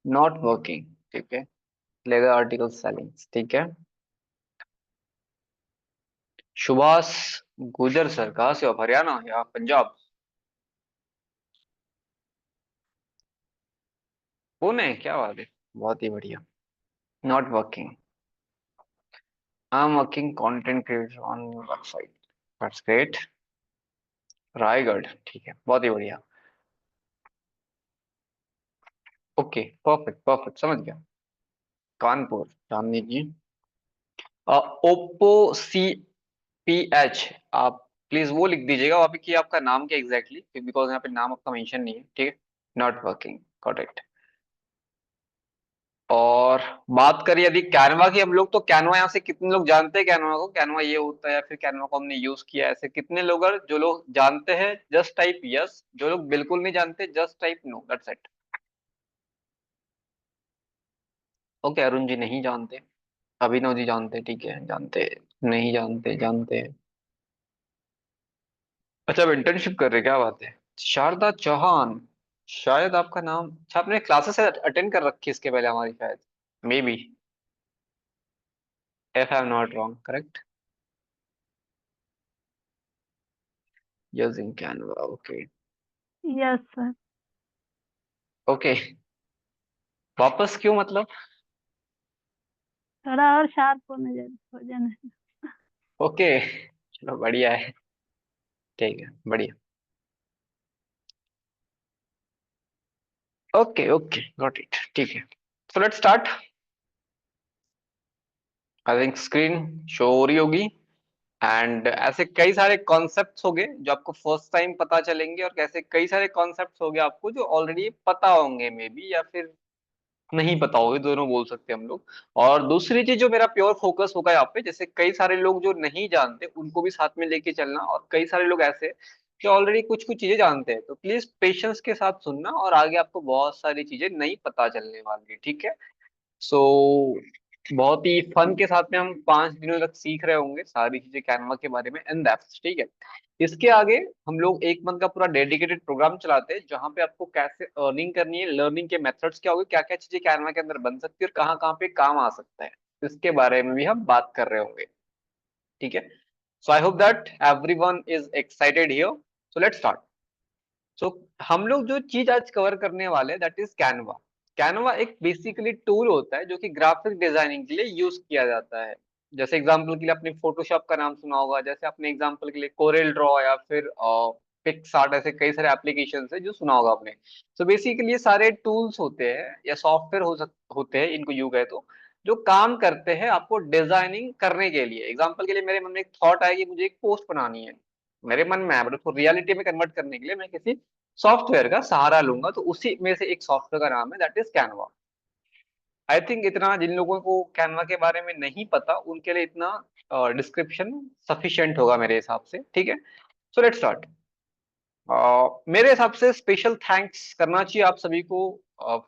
Not working, ठीक है। Leather article selling, ठीक है। सुभाष गुजर सर, कहाँ से हो? आप हरियाणा या पंजाब? पुणे, क्या बात है, बहुत ही बढ़िया। Not working. I am working content creator on website. That's great. Raigarh, ठीक है, बहुत ही बढ़िया। ओके, परफेक्ट परफेक्ट, समझ गया। कानपुर, चांदनी जी। ओप्पो सी पी एच, आप प्लीज वो लिख दीजिएगा वहाँ पे कि आपका नाम क्या एग्जैक्टली, बिकॉज यहाँ पे नाम आपका मेंशन नहीं है, ठीक है। Not working, correct. और बात करें यदि कैनवा की हम लोग, तो कैनवा यहाँ से कितने लोग जानते हैं कैनवा को? कैनवा ये होता है, या फिर कैनवा को हमने यूज किया है, ऐसे कितने लोग हैं? जो लोग जानते हैं जस्ट टाइप यस, जो लोग बिल्कुल नहीं जानते just type no, that's it. Okay, Arun ji नहीं जानते। अभिनव जी जानते, ठीक है, जानते। नहीं जानते, जानते। अच्छा, आप इंटर्नशिप कर रहे हैं, क्या बात है। शारदा चौहान, शायद आपका नाम, अच्छा आपने क्लासेस अटेंड कर रखी है इसके पहले हमारी शायद, may be, if I am not wrong, correct. Using Canva, okay. Yes sir. Okay, वापस क्यों मतलब? थोड़ा और शार्प हो जाना। ओके, चलो बढ़िया है, ठीक है, बढ़िया। ओके ओके, गॉट इट, ठीक है। सो let's start. I think screen show हो रही होगी। एंड ऐसे कई सारे कॉन्सेप्ट्स होंगे जो आपको फर्स्ट टाइम पता चलेंगे, और कैसे कई सारे कॉन्सेप्ट्स होंगे आपको जो ऑलरेडी पता होंगे मे बी, या फिर नहीं पता होगे, दोनों बोल सकते हैं हम लोग। और दूसरी चीज जो मेरा प्योर फोकस होगा यहाँ पे, जैसे कई सारे लोग जो नहीं जानते उनको भी साथ में लेके चलना, और कई सारे लोग ऐसे जो ऑलरेडी कुछ कुछ चीजें जानते हैं, तो प्लीज पेशेंस के साथ सुनना, और आगे आपको बहुत सारी चीजें नहीं पता चलने वाली है, ठीक है। सो बहुत ही फन के साथ में हम 5 दिनों तक सीख रहे होंगे सारी चीजें कैनवा के बारे में, एंड दैट्स, ठीक है। इसके आगे हम लोग 1 मंथ का पूरा डेडिकेटेड प्रोग्राम चलाते हैं, जहां पे आपको कैसे अर्निंग करनी है, लर्निंग के मेथड्स क्या होंगे, क्या क्या चीजें कैनवा के अंदर बन सकती है, और कहाँ कहाँ पे काम आ सकता है, इसके बारे में भी हम बात कर रहे होंगे, ठीक है। So I hope that everyone is excited here. So let's start. So हम लोग जो चीज आज कवर करने वाले हैं दैट इज कैनवा। कैनवा एक बेसिकली टूल होता है जो कि ग्राफिक डिजाइनिंग के लिए यूज किया जाता है। जैसे एग्जांपल के लिए आपने फोटोशॉप का नाम सुना होगा, जैसे आपने एग्जांपल के लिए कोरेल ड्रॉ, या फिर पिक्सआर्ट, ऐसे कई सारे एप्लीकेशन है जो सुना होगा आपने। सो बेसिकली ये सारे टूल्स होते हैं या सॉफ्टवेयर होते हैं, इनको यू कहे तो, जो काम करते हैं आपको डिजाइनिंग करने के लिए। एग्जाम्पल के लिए मेरे मन में एक थॉट आया कि मुझे एक पोस्ट बनानी है, मेरे मन में है, बट उसको रियलिटी में कन्वर्ट करने के लिए मैं किसी सॉफ्टवेयर का सहारा लूंगा, तो उसी में से एक सॉफ्टवेयर का नाम है that is Canva. I think इतना जिन लोगों को कैनवा के बारे में नहीं पता उनके लिए इतना डिस्क्रिप्शन सफिशिएंट होगा मेरे हिसाब से, ठीक है। सो लेट्स स्टार्ट। मेरे हिसाब से स्पेशल थैंक्स करना चाहिए आप सभी को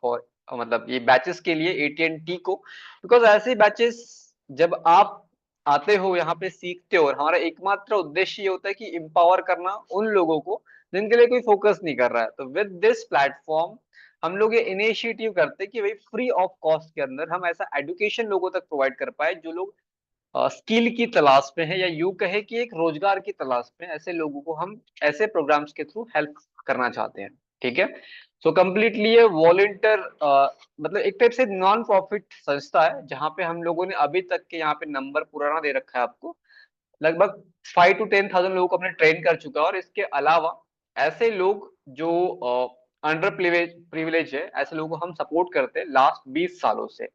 फॉर, मतलब ये बैचेस के लिए, AT&T को, बिकॉज ऐसे बैचेस जब आप आते हो यहाँ पे सीखते हो, और हमारा एकमात्र उद्देश्य ये होता है कि एम्पावर करना उन लोगों को जिनके लिए कोई फोकस नहीं कर रहा है। तो विद दिस प्लेटफॉर्म हम लोग ये इनिशिएटिव करते हैं कि भाई फ्री ऑफ कॉस्ट के अंदर हम ऐसा एजुकेशन लोगों तक प्रोवाइड कर पाए जो लोग स्किल की तलाश में है, या यूं कहे कि एक रोजगार की तलाश में, ऐसे लोगों को हम ऐसे प्रोग्राम्स के थ्रू हेल्प करना चाहते हैं, ठीक है। सो कम्प्लीटली ये वॉलेंटियर, मतलब एक टाइप से नॉन प्रॉफिट संस्था है, जहां पे हम लोगों ने अभी तक के यहाँ पे नंबर पुराना दे रखा है आपको, लगभग 5 to 10 thousand लोगों को हमने ट्रेन कर चुका है। और इसके अलावा ऐसे लोग जो अंडर प्रिविलेज है, ऐसे लोगों को हम सपोर्ट करते हैं लास्ट 20 सालों से।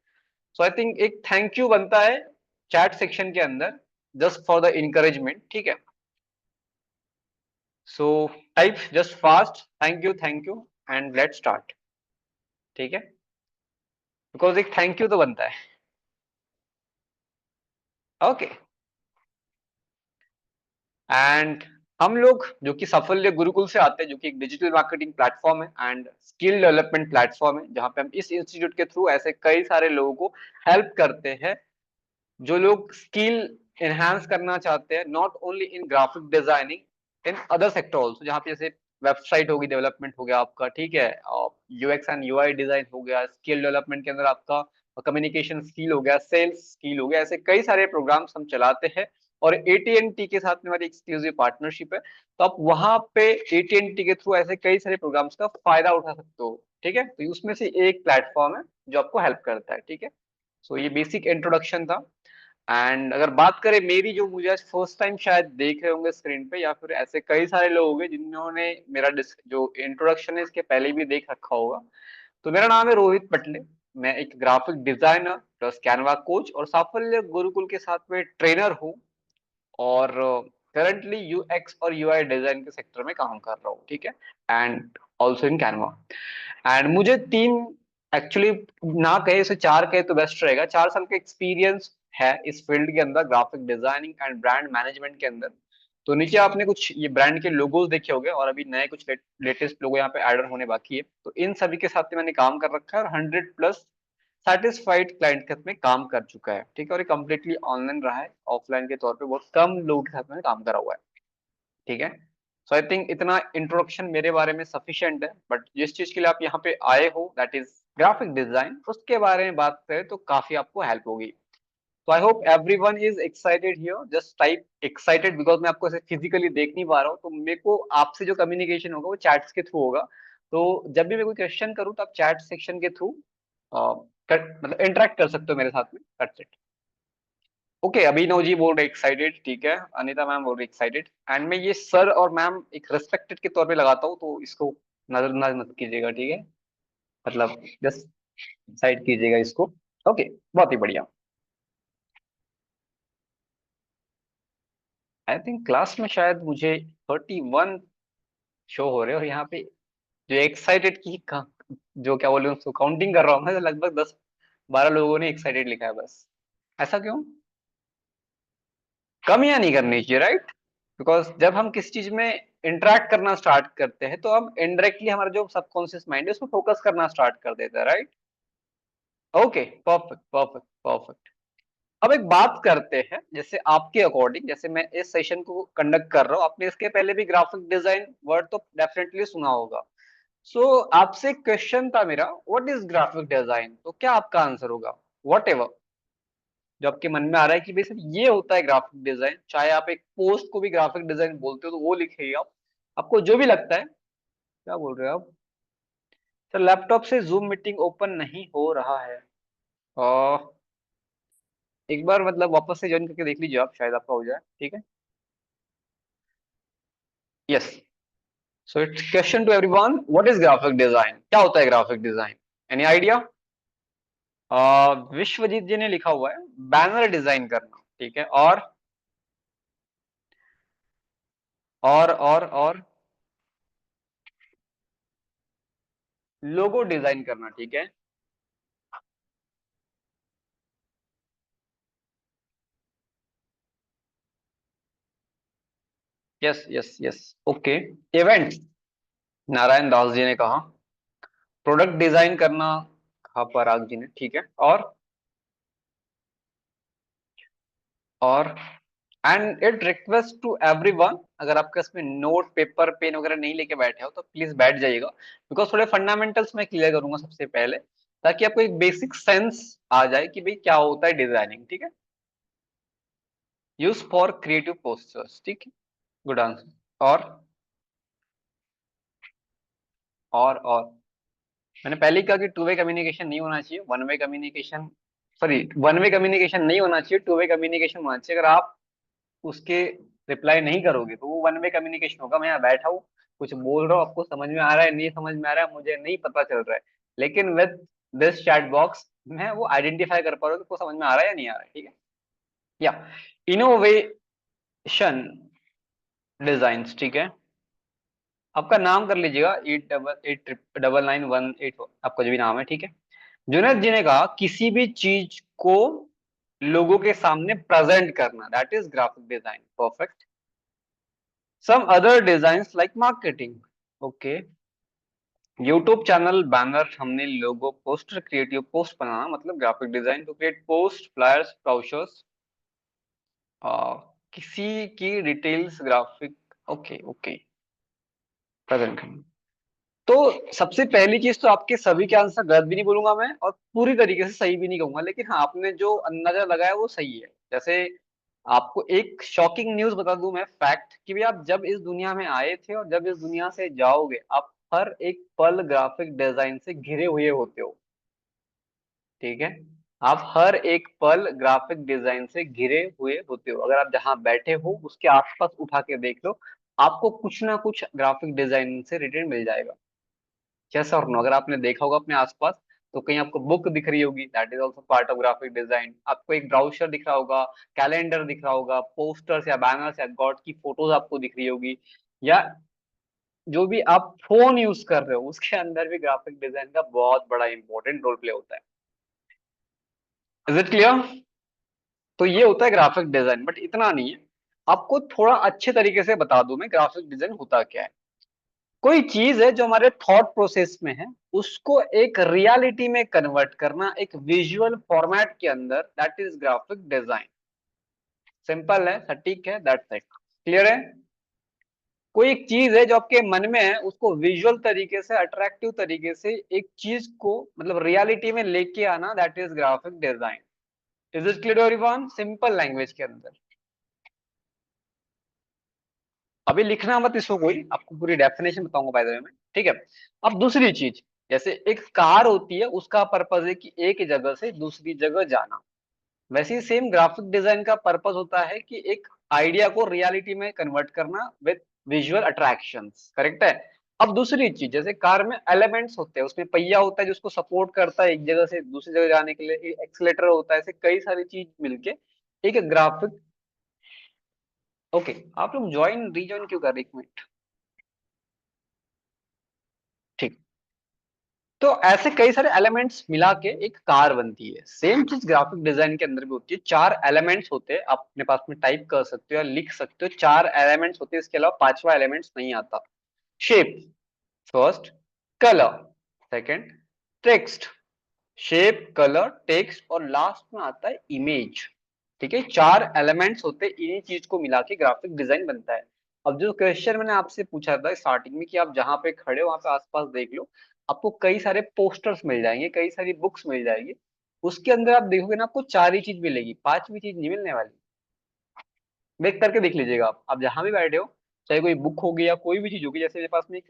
सो आई थिंक एक थैंक यू बनता है चैट सेक्शन के अंदर, जस्ट फॉर द इनकरेजमेंट, ठीक है। So type just fast thank you and let start, ठीक है, बिकॉज एक थैंक यू तो बनता है। ओके, एंड हम लोग जो कि साफल्य गुरुकुल से आते हैं, जो कि एक डिजिटल मार्केटिंग प्लेटफॉर्म है एंड स्किल डेवलपमेंट प्लेटफॉर्म है, जहां पे हम इस इंस्टीट्यूट के थ्रू ऐसे कई सारे लोगों को हेल्प करते हैं जो लोग स्किल एनहांस करना चाहते हैं, not only in graphic designing, in other sector also, जहाँ पे जैसे वेबसाइट होगी, डेवलपमेंट हो गया आपका, ठीक है, यूएक्स एंड यूआई डिजाइन हो गया, स्किल डेवलपमेंट के अंदर आपका कम्युनिकेशन स्किल हो गया, सेल्स स्किल हो गया, ऐसे कई सारे प्रोग्राम्स हम चलाते हैं। और एटीएनटी के साथ में हमारी एक्सक्लूसिव पार्टनरशिप है, तो आप वहां पे एटीएनटी के थ्रू ऐसे कई सारे प्रोग्राम्स का फायदा उठा सकते हो। ठीक है, तो उसमें से एक प्लेटफॉर्म है जो आपको हेल्प करता है। ठीक है, सो ये बेसिक इंट्रोडक्शन था। एंड अगर बात करें मेरी, जो मुझे आज फर्स्ट टाइम शायद देख रहे होंगे स्क्रीन पे, या फिर ऐसे कई सारे लोग होंगे जिन्होंने मेरा जो इंट्रोडक्शन है इसके पहले भी देख रखा होगा, तो मेरा नाम है रोहित पटले। मैं एक graphic designer plus Canva coach और साफल्य गुरुकुल के साथ में ट्रेनर हूँ। और करंटली यूएक्स और यूआई डिजाइन के सेक्टर में काम कर रहा हूँ। ठीक है, and also in Canva. And मुझे 3, एक्चुअली ना कहे से 4 कहे तो बेस्ट रहेगा, 4 साल का एक्सपीरियंस है इस फील्ड के अंदर, graphic designing and brand management के अंदर। तो नीचे आपने कुछ ये ब्रांड के लोगोज देखे होंगे, और अभी नए कुछ लेटेस्ट लोगो यहाँ पे ऐड होने बाकी है, तो इन सभी के साथ में मैंने काम कर रखा है और 100+ सेटिस्फाइड क्लाइंट के साथ में काम कर चुका है। ठीक है, और ये कम्प्लीटली ऑनलाइन रहा है, ऑफलाइन के तौर पे बहुत कम लोगों के साथ में काम करा हुआ है। ठीक है, सो आई थिंक इतना इंट्रोडक्शन मेरे बारे में सफिशिएंट है, बट जिस चीज के लिए आप यहाँ पे आए हो दैट इज ग्राफिक डिजाइन, उसके बारे में बात करें तो काफी आपको हेल्प होगी। तो I hope everyone is excited here, just type excited, because मैं आपको ऐसे फिजिकली देख नहीं पा रहा हूँ, तो मेरे को आपसे जो कम्युनिकेशन होगा वो चैट्स के थ्रू होगा। तो जब भी मैं कोई क्वेश्चन करूँ तो आप चैट सेक्शन के थ्रू मतलब इंटरेक्ट कर सकते हो मेरे साथ में, that's it. Okay, Abhinav ji बोल रहे एक्साइटेड, ठीक है, अनिता मैम बोल रही एक्साइटेड, एंड मैं ये सर और मैम एक रिस्पेक्टेड के तौर पे लगाता हूँ, तो इसको नजरअंदाज मत कीजिएगा। ठीक है, मतलब जस्ट साइड कीजिएगा इसको। ओके, बहुत ही बढ़िया। आई थिंक क्लास में शायद मुझे 31 शो हो रहे हैं, और यहाँ पे जो एक्साइटेड की जो क्या बोले उसको काउंटिंग कर रहा हूँ मैं, तो लगभग 10-12 लोगों ने एक्साइटेड लिखा है बस। ऐसा क्यों? कमियां नहीं करनी चाहिए, राइट? बिकॉज जब हम किसी चीज में इंटरेक्ट करना स्टार्ट करते हैं तो हम इनडायरेक्टली हमारा जो सबकॉन्शियस माइंड है उसको फोकस करना स्टार्ट कर देता है, right? Okay, perfect perfect perfect. अब एक बात करते हैं, जैसे आपके अकॉर्डिंग, जैसे मैं इस सेशन को कंडक्ट कर रहा हूँ, आपने इसके पहले भी ग्राफिक डिजाइन वर्ड तो डेफिनेटली सुना होगा। सो आपसे क्वेश्चन था मेरा, व्हाट इज ग्राफिक डिजाइन, तो क्या आपका आंसर होगा? वॉट एवर जो आपके मन में आ रहा है कि भाई सर ये होता है ग्राफिक डिजाइन, चाहे आप एक पोस्ट को भी ग्राफिक डिजाइन बोलते हो तो वो लिखिए आप, आपको जो भी लगता है। क्या बोल रहे हो आप? सर लैपटॉप से जूम मीटिंग ओपन नहीं हो रहा है। और एक बार मतलब वापस से ज्वाइन करके देख लीजिए आप, शायद आपका हो जाए। ठीक है, yes. So it's question to everyone, what is graphic design, क्या होता है graphic design? Any idea? Vishwajeet ji ने लिखा हुआ है बैनर डिजाइन करना। ठीक है, और लोगो डिजाइन करना। ठीक है, yes yes yes, okay. Event, Narayan Das ji ने कहा। प्रोडक्ट डिजाइन करना, कहा पराग जी ने। ठीक है, और and it request to everyone, अगर आपके इसमें नोट पेपर पेन वगैरह नहीं लेके बैठे हो तो प्लीज बैठ जाइएगा, बिकॉज थोड़े फंडामेंटल्स मैं क्लियर करूंगा सबसे पहले, ताकि आपको एक बेसिक सेंस आ जाए कि भाई क्या होता है डिजाइनिंग। ठीक है, यूज फॉर क्रिएटिव पोस्टर्स। ठीक है, गुड आंसर। और और मैंने पहले ही कहा कि टू वे कम्युनिकेशन नहीं होना चाहिए, one way communication, sorry, one way communication नहीं होना चाहिए, टू वे कम्युनिकेशन होना चाहिए। अगर आप उसके रिप्लाई नहीं करोगे तो वो वन वे कम्युनिकेशन होगा, मैं यहाँ बैठा हूँ, कुछ बोल रहा हूँ, आपको समझ में आ रहा है, नहीं समझ में आ रहा है, मुझे नहीं पता चल रहा है, लेकिन विद दिस चैट बॉक्स मैं वो आइडेंटिफाई कर पा रहा हूँ कि आपको समझ में आ रहा है या नहीं आ रहा है। ठीक है, या इनोवेशन डिजाइन। ठीक है, आपका नाम कर लीजिएगा 888991, आपका जो भी नाम है। ठीक है, जुनैद जी ने कहा किसी भी चीज को लोगों के सामने प्रेजेंट करना, that is graphic design. Perfect. Some other designs like marketing, okay. YouTube channel banner, हमने लोगो, पोस्टर, क्रिएटिव पोस्ट बनाना, मतलब graphic design to create post, flyers, brochures, किसी की details, graphic, okay okay, present करना। तो सबसे पहली चीज तो आपके सभी के आंसर गलत भी नहीं बोलूंगा मैं और पूरी तरीके से सही भी नहीं कहूंगा, लेकिन हाँ आपने जो अंदाजा लगाया वो सही है। जैसे आपको एक शॉकिंग न्यूज बता दूं मैं, फैक्ट, कि भी आप जब इस दुनिया में आए थे और जब इस दुनिया से जाओगे आप हर एक पल ग्राफिक डिजाइन से घिरे हुए होते हो। ठीक है, आप हर एक पल ग्राफिक डिजाइन से घिरे हुए होते हो। अगर आप जहां बैठे हो उसके आसपास उठा के देख लो, आपको कुछ ना कुछ ग्राफिक डिजाइन से रिलेटेड मिल जाएगा। यस और नो? अगर आपने देखा होगा अपने आसपास तो कहीं आपको बुक दिख रही होगी, that is also part of graphic design. आपको एक ब्राउजर दिख रहा होगा, कैलेंडर दिख रहा होगा, पोस्टर्स या बैनर्स या गॉड की फोटोज आपको दिख रही होगी, या जो भी आप फोन यूज कर रहे हो उसके अंदर भी ग्राफिक डिजाइन का बहुत बड़ा इंपॉर्टेंट रोल प्ले होता है। Is it clear? तो ये होता है ग्राफिक डिजाइन, बट इतना नहीं है। आपको थोड़ा अच्छे तरीके से बता दूं मैं ग्राफिक डिजाइन होता क्या है। कोई चीज है जो हमारे थॉट प्रोसेस में है, उसको एक रियलिटी में कन्वर्ट करना एक विजुअल फॉर्मेट के अंदर, that is graphic design. Simple है, सटीक है, दैट्स इट। क्लियर है? कोई एक चीज है जो आपके मन में है, उसको विजुअल तरीके से, अट्रैक्टिव तरीके से एक चीज को मतलब रियलिटी में लेके आना, that is graphic design. Is it clear everyone? Simple language के अंदर। अभी लिखना मत इसको, कोई आपको पूरी डेफिनेशन बताऊंगा बाय द वे में, ठीक है? अब दूसरी चीज, जैसे एक कार होती है, उसका पर्पज है कि एक जगह से दूसरी जगह जाना। वैसे ही सेम ग्राफिक डिजाइन का पर्पज होता है कि एक आइडिया को रियलिटी में कन्वर्ट करना विद विजुअल अट्रैक्शंस। करेक्ट है? अब दूसरी चीज, जैसे कार में एलिमेंट्स होते हैं, उसमें पहिया होता है जिसको सपोर्ट करता है एक जगह से दूसरी जगह जाने के लिए, एक्सीलेटर होता है, ऐसे कई सारी चीज मिलके एक ग्राफिक। ओके, आप लोग ज्वाइन रीजॉइन क्यों कर रहे हैं? एक मिनट। ठीक। तो ऐसे कई सारे एलिमेंट्स मिला के एक कार बनती है। सेम चीज ग्राफिक डिजाइन के अंदर भी होती है। चार एलिमेंट्स होते हैं, आप अपने पास में टाइप कर सकते हो या लिख सकते हो। चार एलिमेंट्स होते हैं, इसके अलावा पांचवा एलिमेंट्स नहीं आता। Shape first, colour second, text. Shape, colour, text और लास्ट में आता है इमेज। ठीक है, चार एलिमेंट्स होते हैं, इन्हीं चीज को मिला के ग्राफिक डिजाइन बनता है। अब जो क्वेश्चन मैंने आपसे पूछा था स्टार्टिंग में कि आप जहां पे खड़े हो वहां पे आसपास देख लो, आपको कई सारे पोस्टर्स मिल जाएंगे, कई सारी बुक्स मिल जाएगी। उसके अंदर आप देखोगे ना, आपको चार ही चीज मिलेगी, पांचवी चीज नहीं मिलने वाली। देख करके देख लीजिएगा, आप जहां भी बैठे हो, चाहे कोई बुक होगी या कोई भी चीज होगी। जैसे मेरे पास में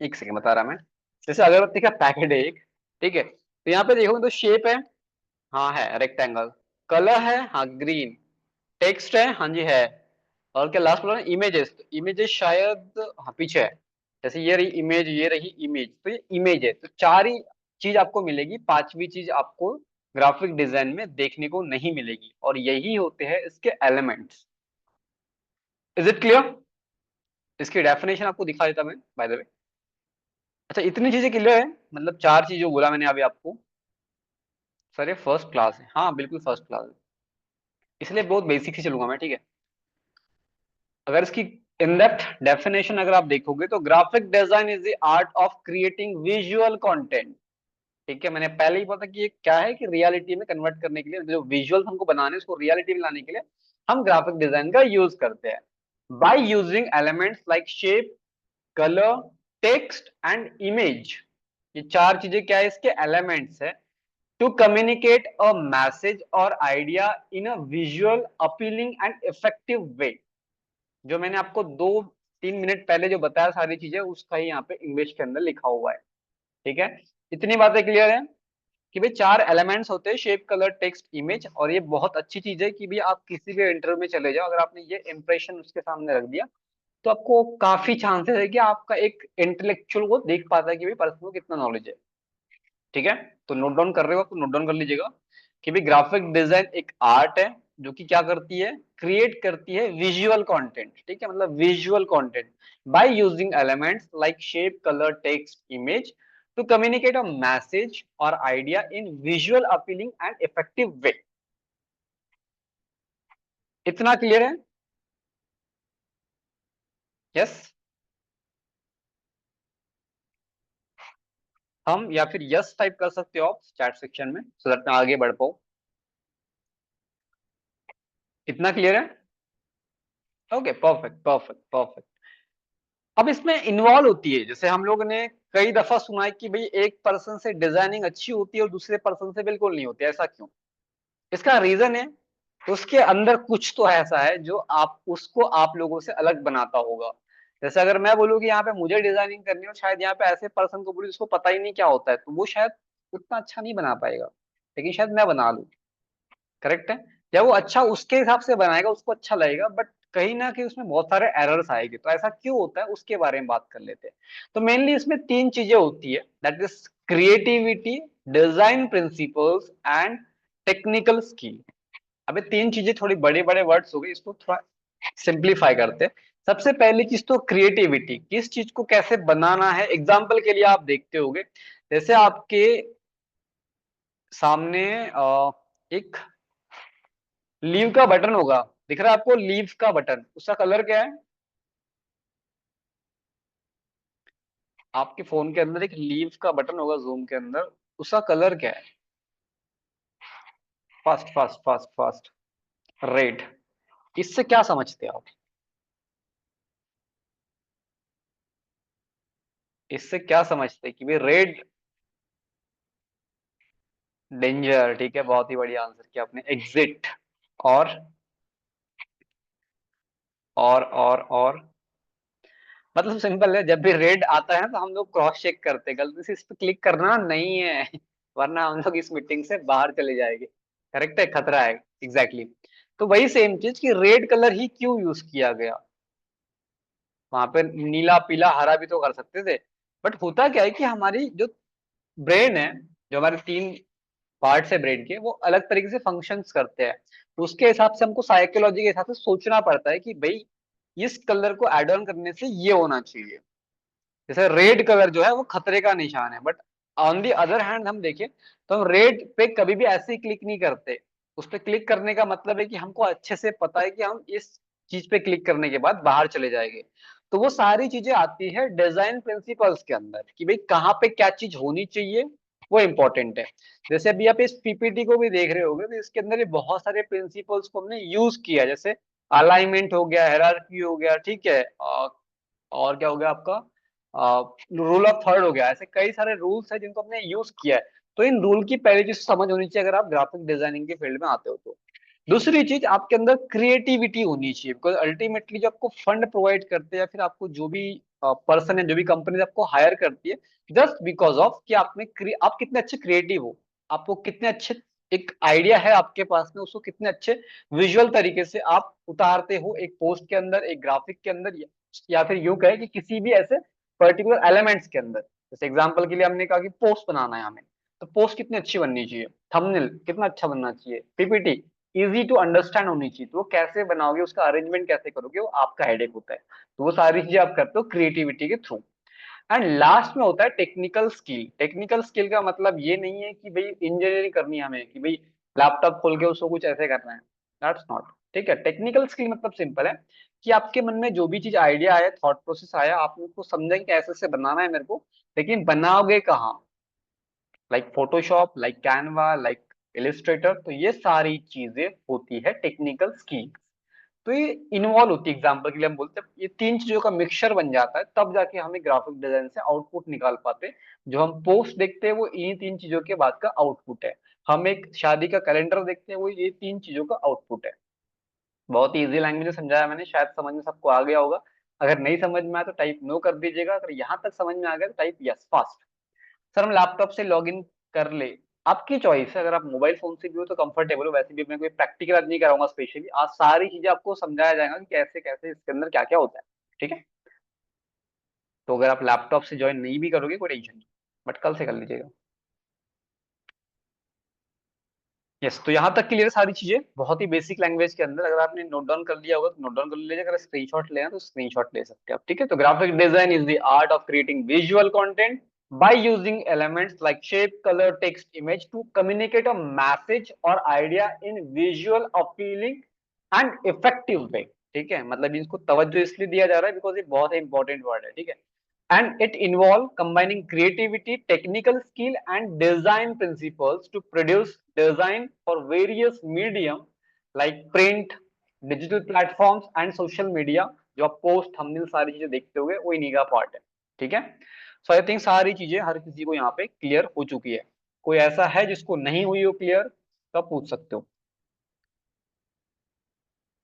एक सेकंड बता रहा मैं। जैसे अगरबत्ती का पैकेट है एक, ठीक है, तो यहाँ पे देखोगे तो शेप है, हाँ है रेक्टेंगल। कलर है, हाँ ग्रीन। टेक्स्ट है, हाँ जी है। और क्या लास्ट बोला? इमेजेस, तो इमेजेस शायद हाँ पीछे है। जैसे ये रही इमेज, ये रही इमेज, तो ये इमेज है। तो चार ही चीज आपको मिलेगी, पांचवी चीज आपको ग्राफिक डिजाइन में देखने को नहीं मिलेगी, और यही होते हैं इसके एलिमेंट्स। Is it clear? इसकी डेफिनेशन आपको दिखा देता मैं बाय द वे। अच्छा, इतनी चीजें क्लियर है? मतलब चार चीज जो बोला मैंने अभी आपको। सर ये फर्स्ट क्लास है, हाँ बिल्कुल फर्स्ट क्लास है, इसलिए बहुत बेसिक ही चलूंगा मैं, ठीक है? अगर इसकी इन डेप्थ डेफिनेशन अगर आप देखोगे तो graphic design is the art of creating visual content. ठीक है, मैंने पहले ही बोला था कि ये क्या है, कि रियलिटी में कन्वर्ट करने के लिए, जो विजुअल हमको बनाने उसको रियलिटी में लाने के लिए हम ग्राफिक डिजाइन का यूज करते हैं। Bye using elements like shape, colour, text and image. ये चार चीजें क्या है, इसके एलिमेंट्स है। टू कम्युनिकेट अ मैसेज और idea in a visual appealing and effective वे। जो मैंने आपको 2-3 मिनट पहले जो बताया सारी चीजें, उसका ही यहाँ पे इंग्लिश के अंदर लिखा हुआ है। ठीक है, इतनी बातें क्लियर है कि भाई चार एलिमेंट्स होते हैं, शेप, कलर, टेक्स्ट, इमेज। और ये बहुत अच्छी चीज है कि भाई आप किसी भी इंटरव्यू में चले जाओ, अगर आपने ये इंप्रेशन उसके सामने रख दिया तो आपको काफी चांसेस है कि आपका एक इंटेलेक्चुअल को देख पाता है कि भाई पर्सन को कितना नॉलेज है। ठीक है, तो नोट डाउन कर रहे हो तो नोट डाउन कर लीजिएगा कि भाई ग्राफिक डिजाइन एक आर्ट है जो कि क्या करती है, क्रिएट करती है विजुअल कंटेंट। ठीक है, मतलब visual content by using elements like shape, colour, text, image to communicate a message और idea in visual appealing and effective way. इतना क्लियर है? यस। हम या फिर यस टाइप कर सकते हो आप चैट सेक्शन में, सो दैट मैं आगे बढ़ पाऊं। इतना क्लियर है? Okay, perfect perfect perfect. अब इसमें इन्वॉल्व होती है, जैसे हम लोग ने कई दफा सुना है कि भाई एक पर्सन से डिजाइनिंग अच्छी होती है और दूसरे पर्सन से बिल्कुल नहीं होती, ऐसा क्यों? इसका रीजन है उसके अंदर कुछ तो ऐसा है जो आप उसको आप लोगों से अलग बनाता होगा। जैसे अगर मैं बोलूँ कि यहाँ पे मुझे डिजाइनिंग करनी है और शायद यहाँ पे ऐसे पर्सन को बोलूँ जिसको पता ही नहीं क्या होता है, तो वो शायद उतना अच्छा नहीं बना पाएगा, लेकिन शायद मैं बना लूं। करेक्ट है? या वो अच्छा उसके हिसाब से बनाएगा, उसको अच्छा लगेगा, बट कहीं ना कहीं उसमें बहुत सारे एरर्स आएंगे। तो ऐसा क्यों होता है उसके बारे में बात कर लेते हैं। तो मेनली इसमें तीन चीजें होती है, that is creativity, design principles and technical skill. अबे तीन चीजें थोड़ी बड़े बड़े वर्ड्स हो गए, इसको थोड़ा सिंप्लीफाई करते हैं। सबसे पहली चीज तो क्रिएटिविटी, किस चीज को कैसे बनाना है। एग्जाम्पल के लिए आप देखते होगे, जैसे आपके सामने एक लीव का बटन होगा, दिख रहा है आपको लीव का बटन, उसका कलर क्या है? आपके फोन के अंदर एक लीव का बटन होगा जूम के अंदर, उसका कलर क्या है? Fast fast fast fast. Red. इससे क्या समझते हैं आप? इससे क्या समझते हैं कि भाई रेड डेंजर, ठीक है, बहुत ही बढ़िया आंसर किया आपने, एग्जिट। और और मतलब सिंपल है, जब भी रेड आता है ना तो हम लोग क्रॉस चेक करते हैं, गलती से इस पे क्लिक करना नहीं है वरना हम लोग इस मीटिंग से बाहर चले जाएंगे। करेक्ट है, खतरा है। Exactly exactly. तो वही सेम चीज कि रेड कलर ही क्यों यूज किया गया, वहां पे नीला पीला हरा भी तो कर सकते थे। बट होता क्या है कि हमारी जो ब्रेन है, जो हमारे तीन पार्ट्स है ब्रेन के, वो अलग तरीके से फंक्शंस करते हैं। तो उसके हिसाब से हमको साइकोलॉजी के हिसाब से सोचना पड़ता है कि भाई इस कलर को एड ऑन करने से ये होना चाहिए। जैसे रेड कलर जो है वो खतरे का निशान है, but on the other hand हम देखें तो हम रेड पे कभी भी ऐसे ही क्लिक नहीं करते। उस पे क्लिक करने का मतलब है कि हमको अच्छे से पता है कि हम इस चीज पे क्लिक करने के बाद बाहर चले जाएंगे। तो वो सारी चीजें आती है डिजाइन प्रिंसिपल्स के अंदर कि भाई कहाँ पे क्या चीज होनी चाहिए, वो इंपॉर्टेंट है। जैसे अभी आप इस पीपीटी को भी देख रहे होगे, तो इसके अंदर ये बहुत सारे प्रिंसिपल्स को हमने यूज किया, जैसे अलाइनमेंट हो गया, हायरार्की हो गया, ठीक है, और क्या हो गया आपका, रूल ऑफ थर्ड हो गया। ऐसे कई सारे रूल्स हैं जिनको हमने यूज किया है। तो इन रूल की पहली चीज समझ होनी चाहिए अगर आप ग्राफिक डिजाइनिंग के फील्ड में आते हो तो। दूसरी चीज, आपके अंदर क्रिएटिविटी होनी चाहिए, बिकॉज अल्टीमेटली जो आपको फंड प्रोवाइड करते हैं या फिर आपको जो भी पर्सन है, जो भी कंपनी आपको हायर करती है, जस्ट बिकॉज ऑफ कि आप कितने अच्छे क्रिएटिव हो, आपको कितने अच्छे एक आइडिया है आपके पास में, उसको कितने अच्छे विजुअल तरीके से आप उतारते हो एक पोस्ट के अंदर, एक ग्राफिक के अंदर, या फिर यूं कहे कि किसी भी ऐसे पर्टिकुलर एलिमेंट्स के अंदर। जैसे एग्जांपल के लिए हमने कहा कि पोस्ट बनाना है हमें, तो पोस्ट कितनी अच्छी बननी चाहिए, थंबनेल कितना अच्छा बनना चाहिए, पीपीटी इजी टू अंडरस्टैंड होनी चाहिए। तो वो कैसे बनाओगे, उसका अरेंजमेंट कैसे करोगे, वो आपका हेडेक होता है। तो वो सारी चीजें आप करते हो क्रिएटिविटी के थ्रू। एंड लास्ट में होता है टेक्निकल स्किल। टेक्निकल स्किल का मतलब ये नहीं है कि भाई इंजीनियरिंग करनी है हमें, कि भाई लैपटॉप खोल के उसको कुछ ऐसे करना है, दैट्स नॉट। ठीक है, टेक्निकल स्किल मतलब सिंपल है कि आपके मन में जो भी चीज आइडिया आया, थॉट प्रोसेस आया, आपने उसको समझा कि ऐसे से बनाना है मेरे को, लेकिन बनाओगे कहाँ, like Photoshop, like Canva, like Illustrator. तो ये सारी चीजें होती है टेक्निकल स्किल। तो ये इन्वॉल्व होती है, एग्जाम्पल के लिए हम बोलते हैं ये तीन चीजों का मिक्सचर बन जाता है, तब जाके हमें ग्राफिक डिजाइन से आउटपुट निकाल पाते हैं। जो हम पोस्ट देखते हैं वो इन्हीं तीन चीजों के बाद का आउटपुट है। हम एक शादी का कैलेंडर देखते हैं, वो ये तीन चीजों का आउटपुट है। बहुत ही इजी लैंग्वेज में समझाया मैंने, शायद समझ में सबको आ गया होगा। अगर नहीं समझ में आया तो टाइप नो कर दीजिएगा, अगर यहाँ तक समझ में आ गया तो टाइप यस फास्ट। सर हम लैपटॉप से लॉग इन कर ले, आपकी चॉइस है। अगर आप मोबाइल फोन से भी हो तो कंफर्टेबल हो, वैसे भी मैं कोई प्रैक्टिकल आज नहीं कराऊंगा स्पेशली, आज सारी चीजें आपको समझाया जाएगा कि कैसे कैसे इसके अंदर क्या क्या होता है। ठीक है, तो अगर आप लैपटॉप से ज्वाइन नहीं भी करोगे कोई टेंशन नहीं, बट कल से कर लीजिएगा। यस, तो यहाँ तक क्लियर सारी चीजें बहुत ही बेसिक लैंग्वेज के अंदर। अगर आपने नोट डाउन कर लिया होगा तो नोट डाउन कर लीजिए, अगर स्क्रीनशॉट लेना तो स्क्रीनशॉट ले सकते हैं आप। ठीक है, तो graphic design is the art of creating visual content by using elements like shape, color, text, image to communicate a message or idea in visual appealing and effective way। ठीक है, मतलब इसको तवज्जो इसलिए दिया जा रहा है बिकॉज ये बहुत ही इंपॉर्टेंट वर्ड है। ठीक है, and it involve combining creativity, technical skill, and design principles to produce design for various medium like print, digital platforms, and social media, जो आप पोस्ट थंबनेल सारी चीजें देखते होगे वो इन्हीं का पार्ट है। ठीक है, सो आई थिंक सारी चीजें हर किसी को यहाँ पे क्लियर हो चुकी है। कोई ऐसा है जिसको नहीं हुई हो क्लियर, तो आप पूछ सकते हो।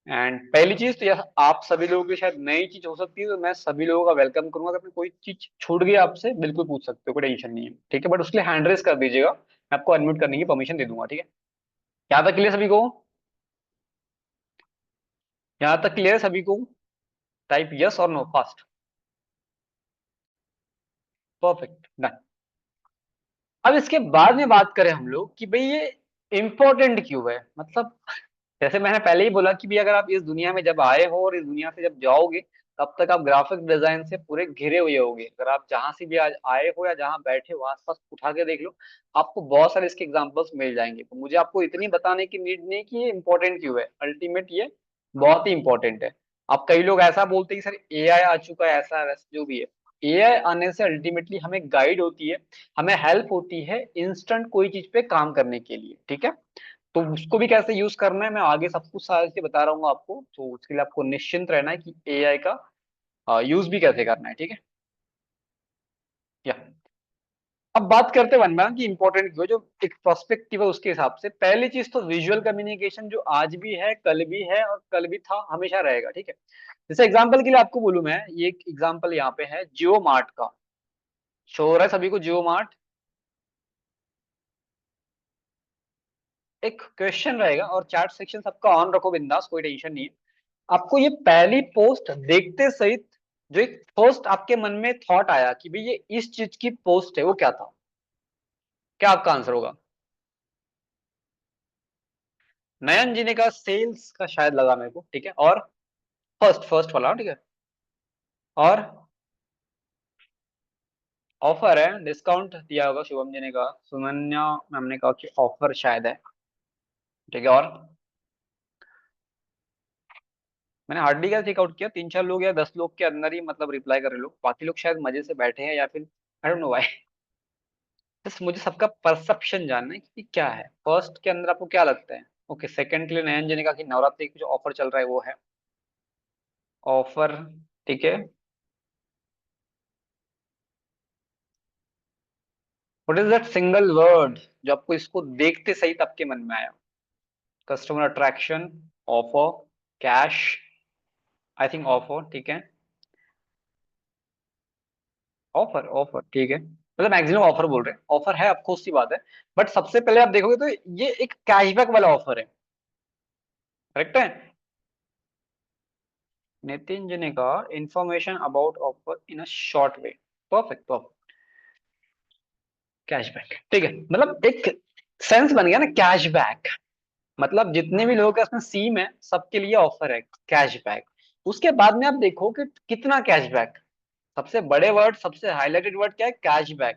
एंड पहली चीज तो यह आप सभी लोगों की शायद नई चीज हो सकती है, तो मैं सभी लोगों का वेलकम करूंगा। अगर कोई चीज छूट गई आपसे, बिल्कुल पूछ सकते हो, कोई टेंशन नहीं है। ठीक है, बट उसके लिए हैंड रेस कर दीजिएगा, मैं आपको अनम्यूट करने की परमिशन दे दूंगा। ठीक है, यहाँ तक क्लियर सभी को? यहाँ तक क्लियर सभी को? टाइप यस और नो फास्ट। Perfect, done. अब इसके बाद में बात करें हम लोग कि भाई ये इंपॉर्टेंट क्यों है। मतलब जैसे मैंने पहले ही बोला कि भी अगर आप इस दुनिया में जब आए हो और इस दुनिया से जब जाओगे, तब तक आप ग्राफिक डिजाइन से पूरे घिरे हुए होगे। अगर आप जहां से भी आज आए हो या जहां बैठे हो, आसपास उठा के देख लो, आपको बहुत सारे इसके एग्जांपल्स मिल जाएंगे। तो मुझे आपको इतनी बताने की नीड नहीं कि ये इंपॉर्टेंट क्यों है। अल्टीमेट ये बहुत ही इंपॉर्टेंट है। अब कई लोग ऐसा बोलते हैं कि सर एआई आ चुका है, ऐसा वैसा जो भी है। एआई आने से अल्टीमेटली हमें गाइड होती है, हमें हेल्प होती है इंस्टेंट कोई चीज पे काम करने के लिए। ठीक है, तो उसको भी कैसे यूज करना है मैं आगे सब कुछ सारे से बता रहा हूँ आपको। तो उसके लिए आपको निश्चिंत रहना है कि एआई का यूज भी कैसे करना है। ठीक है, या अब बात करते हैं वन बाय वन कि इंपॉर्टेंट क्यों है। जो एक पर्सपेक्टिव है उसके हिसाब से पहली चीज तो विजुअल कम्युनिकेशन, जो आज भी है, कल भी है और कल भी था, हमेशा रहेगा। ठीक है, जैसे एग्जांपल के लिए आपको बोलूं मैं, ये एक एग्जांपल यहाँ पे है जियो मार्ट का। शो हो रहा है सभी को जियो मार्ट? एक क्वेश्चन रहेगा और चैट सेक्शन सबका ऑन रखो, बिंदास, कोई टेंशन नहीं है। आपको ये पहली पोस्ट देखते सहित जो एक फर्स्ट आपके मन में थॉट आया कि भाई ये इस चीज की पोस्ट है, वो क्या था? क्या आपका आंसर होगा? नयन जी ने कहा सेल्स का शायद लगा मेरे को। ठीक है, और फर्स्ट फर्स्ट वाला, ठीक है। और ऑफर है, डिस्काउंट दिया होगा, शुभम जी ने कहा। सुमन्या मैम ने कहा कि ऑफर शायद है। ठीक है, और मैंने हार्डली क्या चेकआउट किया, 3-4 लोग या 10 लोग के अंदर ही मतलब रिप्लाई कर रहे लोग, बाकी लोग शायद मजे से बैठे हैं या फिर आई डोंट नो व्हाई। बस मुझे सबका परसेप्शन जानना है कि क्या है फर्स्ट के अंदर, आपको क्या लगता है? ओके, सेकंड के लिए नयन जी ने कहा कि नवरात्रि की जो ऑफर चल रहा है वो है ऑफर। ठीक है, what is that single word जो आपको इसको देखते सही आपके मन में आया? Customer attraction, offer, cash, I think offer. ठीक है, ऑफर ऑफर, ठीक है, मतलब मैक्सिमम ऑफर बोल रहे हैं। ऑफर है, आपको सी बात है। बट सबसे पहले आप देखोगे तो ये एक कैशबैक वाला ऑफर है। करेक्ट है? नितिन जी ने कहा information about offer in a short way. Perfect perfect, cashback. ठीक है, मतलब एक सेंस बन गया ना कैशबैक। मतलब जितने भी लोगों के उसमें सीम है, सबके लिए ऑफर है कैशबैक। उसके बाद में आप देखो कि कितना कैशबैक। सबसे बड़े वर्ड, सबसे हाईलाइटेड वर्ड क्या है? कैशबैक।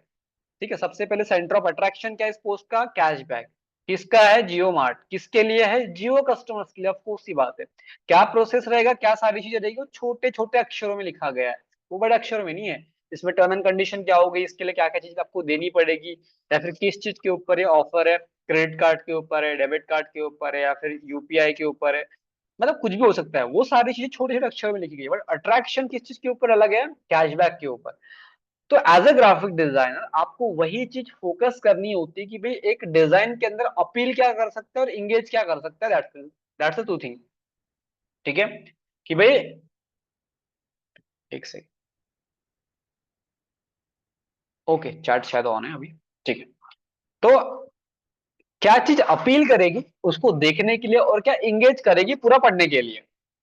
ठीक है, सबसे पहले सेंटर ऑफ अट्रैक्शन क्या है इस पोस्ट का? कैशबैक। किसका है? जियो मार्ट। किसके लिए है? जियो कस्टमर्स के लिए। ऑफ कोर्स सी बात है। क्या प्रोसेस रहेगा, क्या सारी चीजें रहेगी, वो छोटे छोटे अक्षरों में लिखा गया है, वो बड़े अक्षरों में नहीं है। इसमें टर्म एंड कंडीशन क्या होगी, इसके लिए क्या क्या चीज आपको देनी पड़ेगी, या फिर किस चीज के ऊपर ये ऑफर है, क्रेडिट कार्ड के ऊपर है, डेबिट कार्ड के ऊपर है, या फिर यूपीआई के ऊपर है, मतलब कुछ भी हो सकता है। वो सारी चीजें छोटे छोटे अक्षरों में लिखी गई है। बट अट्रैक्शन किस चीज के ऊपर अलग है? कैशबैक के ऊपर। तो एज अ ग्राफिक डिजाइनर आपको वही चीज फोकस करनी होती है कि भाई एक डिजाइन के अंदर अपील क्या कर सकता है और इंगेज क्या कर सकता है। That's the two thing. ठीक है, कि भाई एक सेकंड, ओके, चैट शायद ऑन है अभी। ठीक है, तो क्या चीज अपील करेगी उसको देखने के लिए और क्या इंगेज करेगी पूरा पढ़ने के लिए।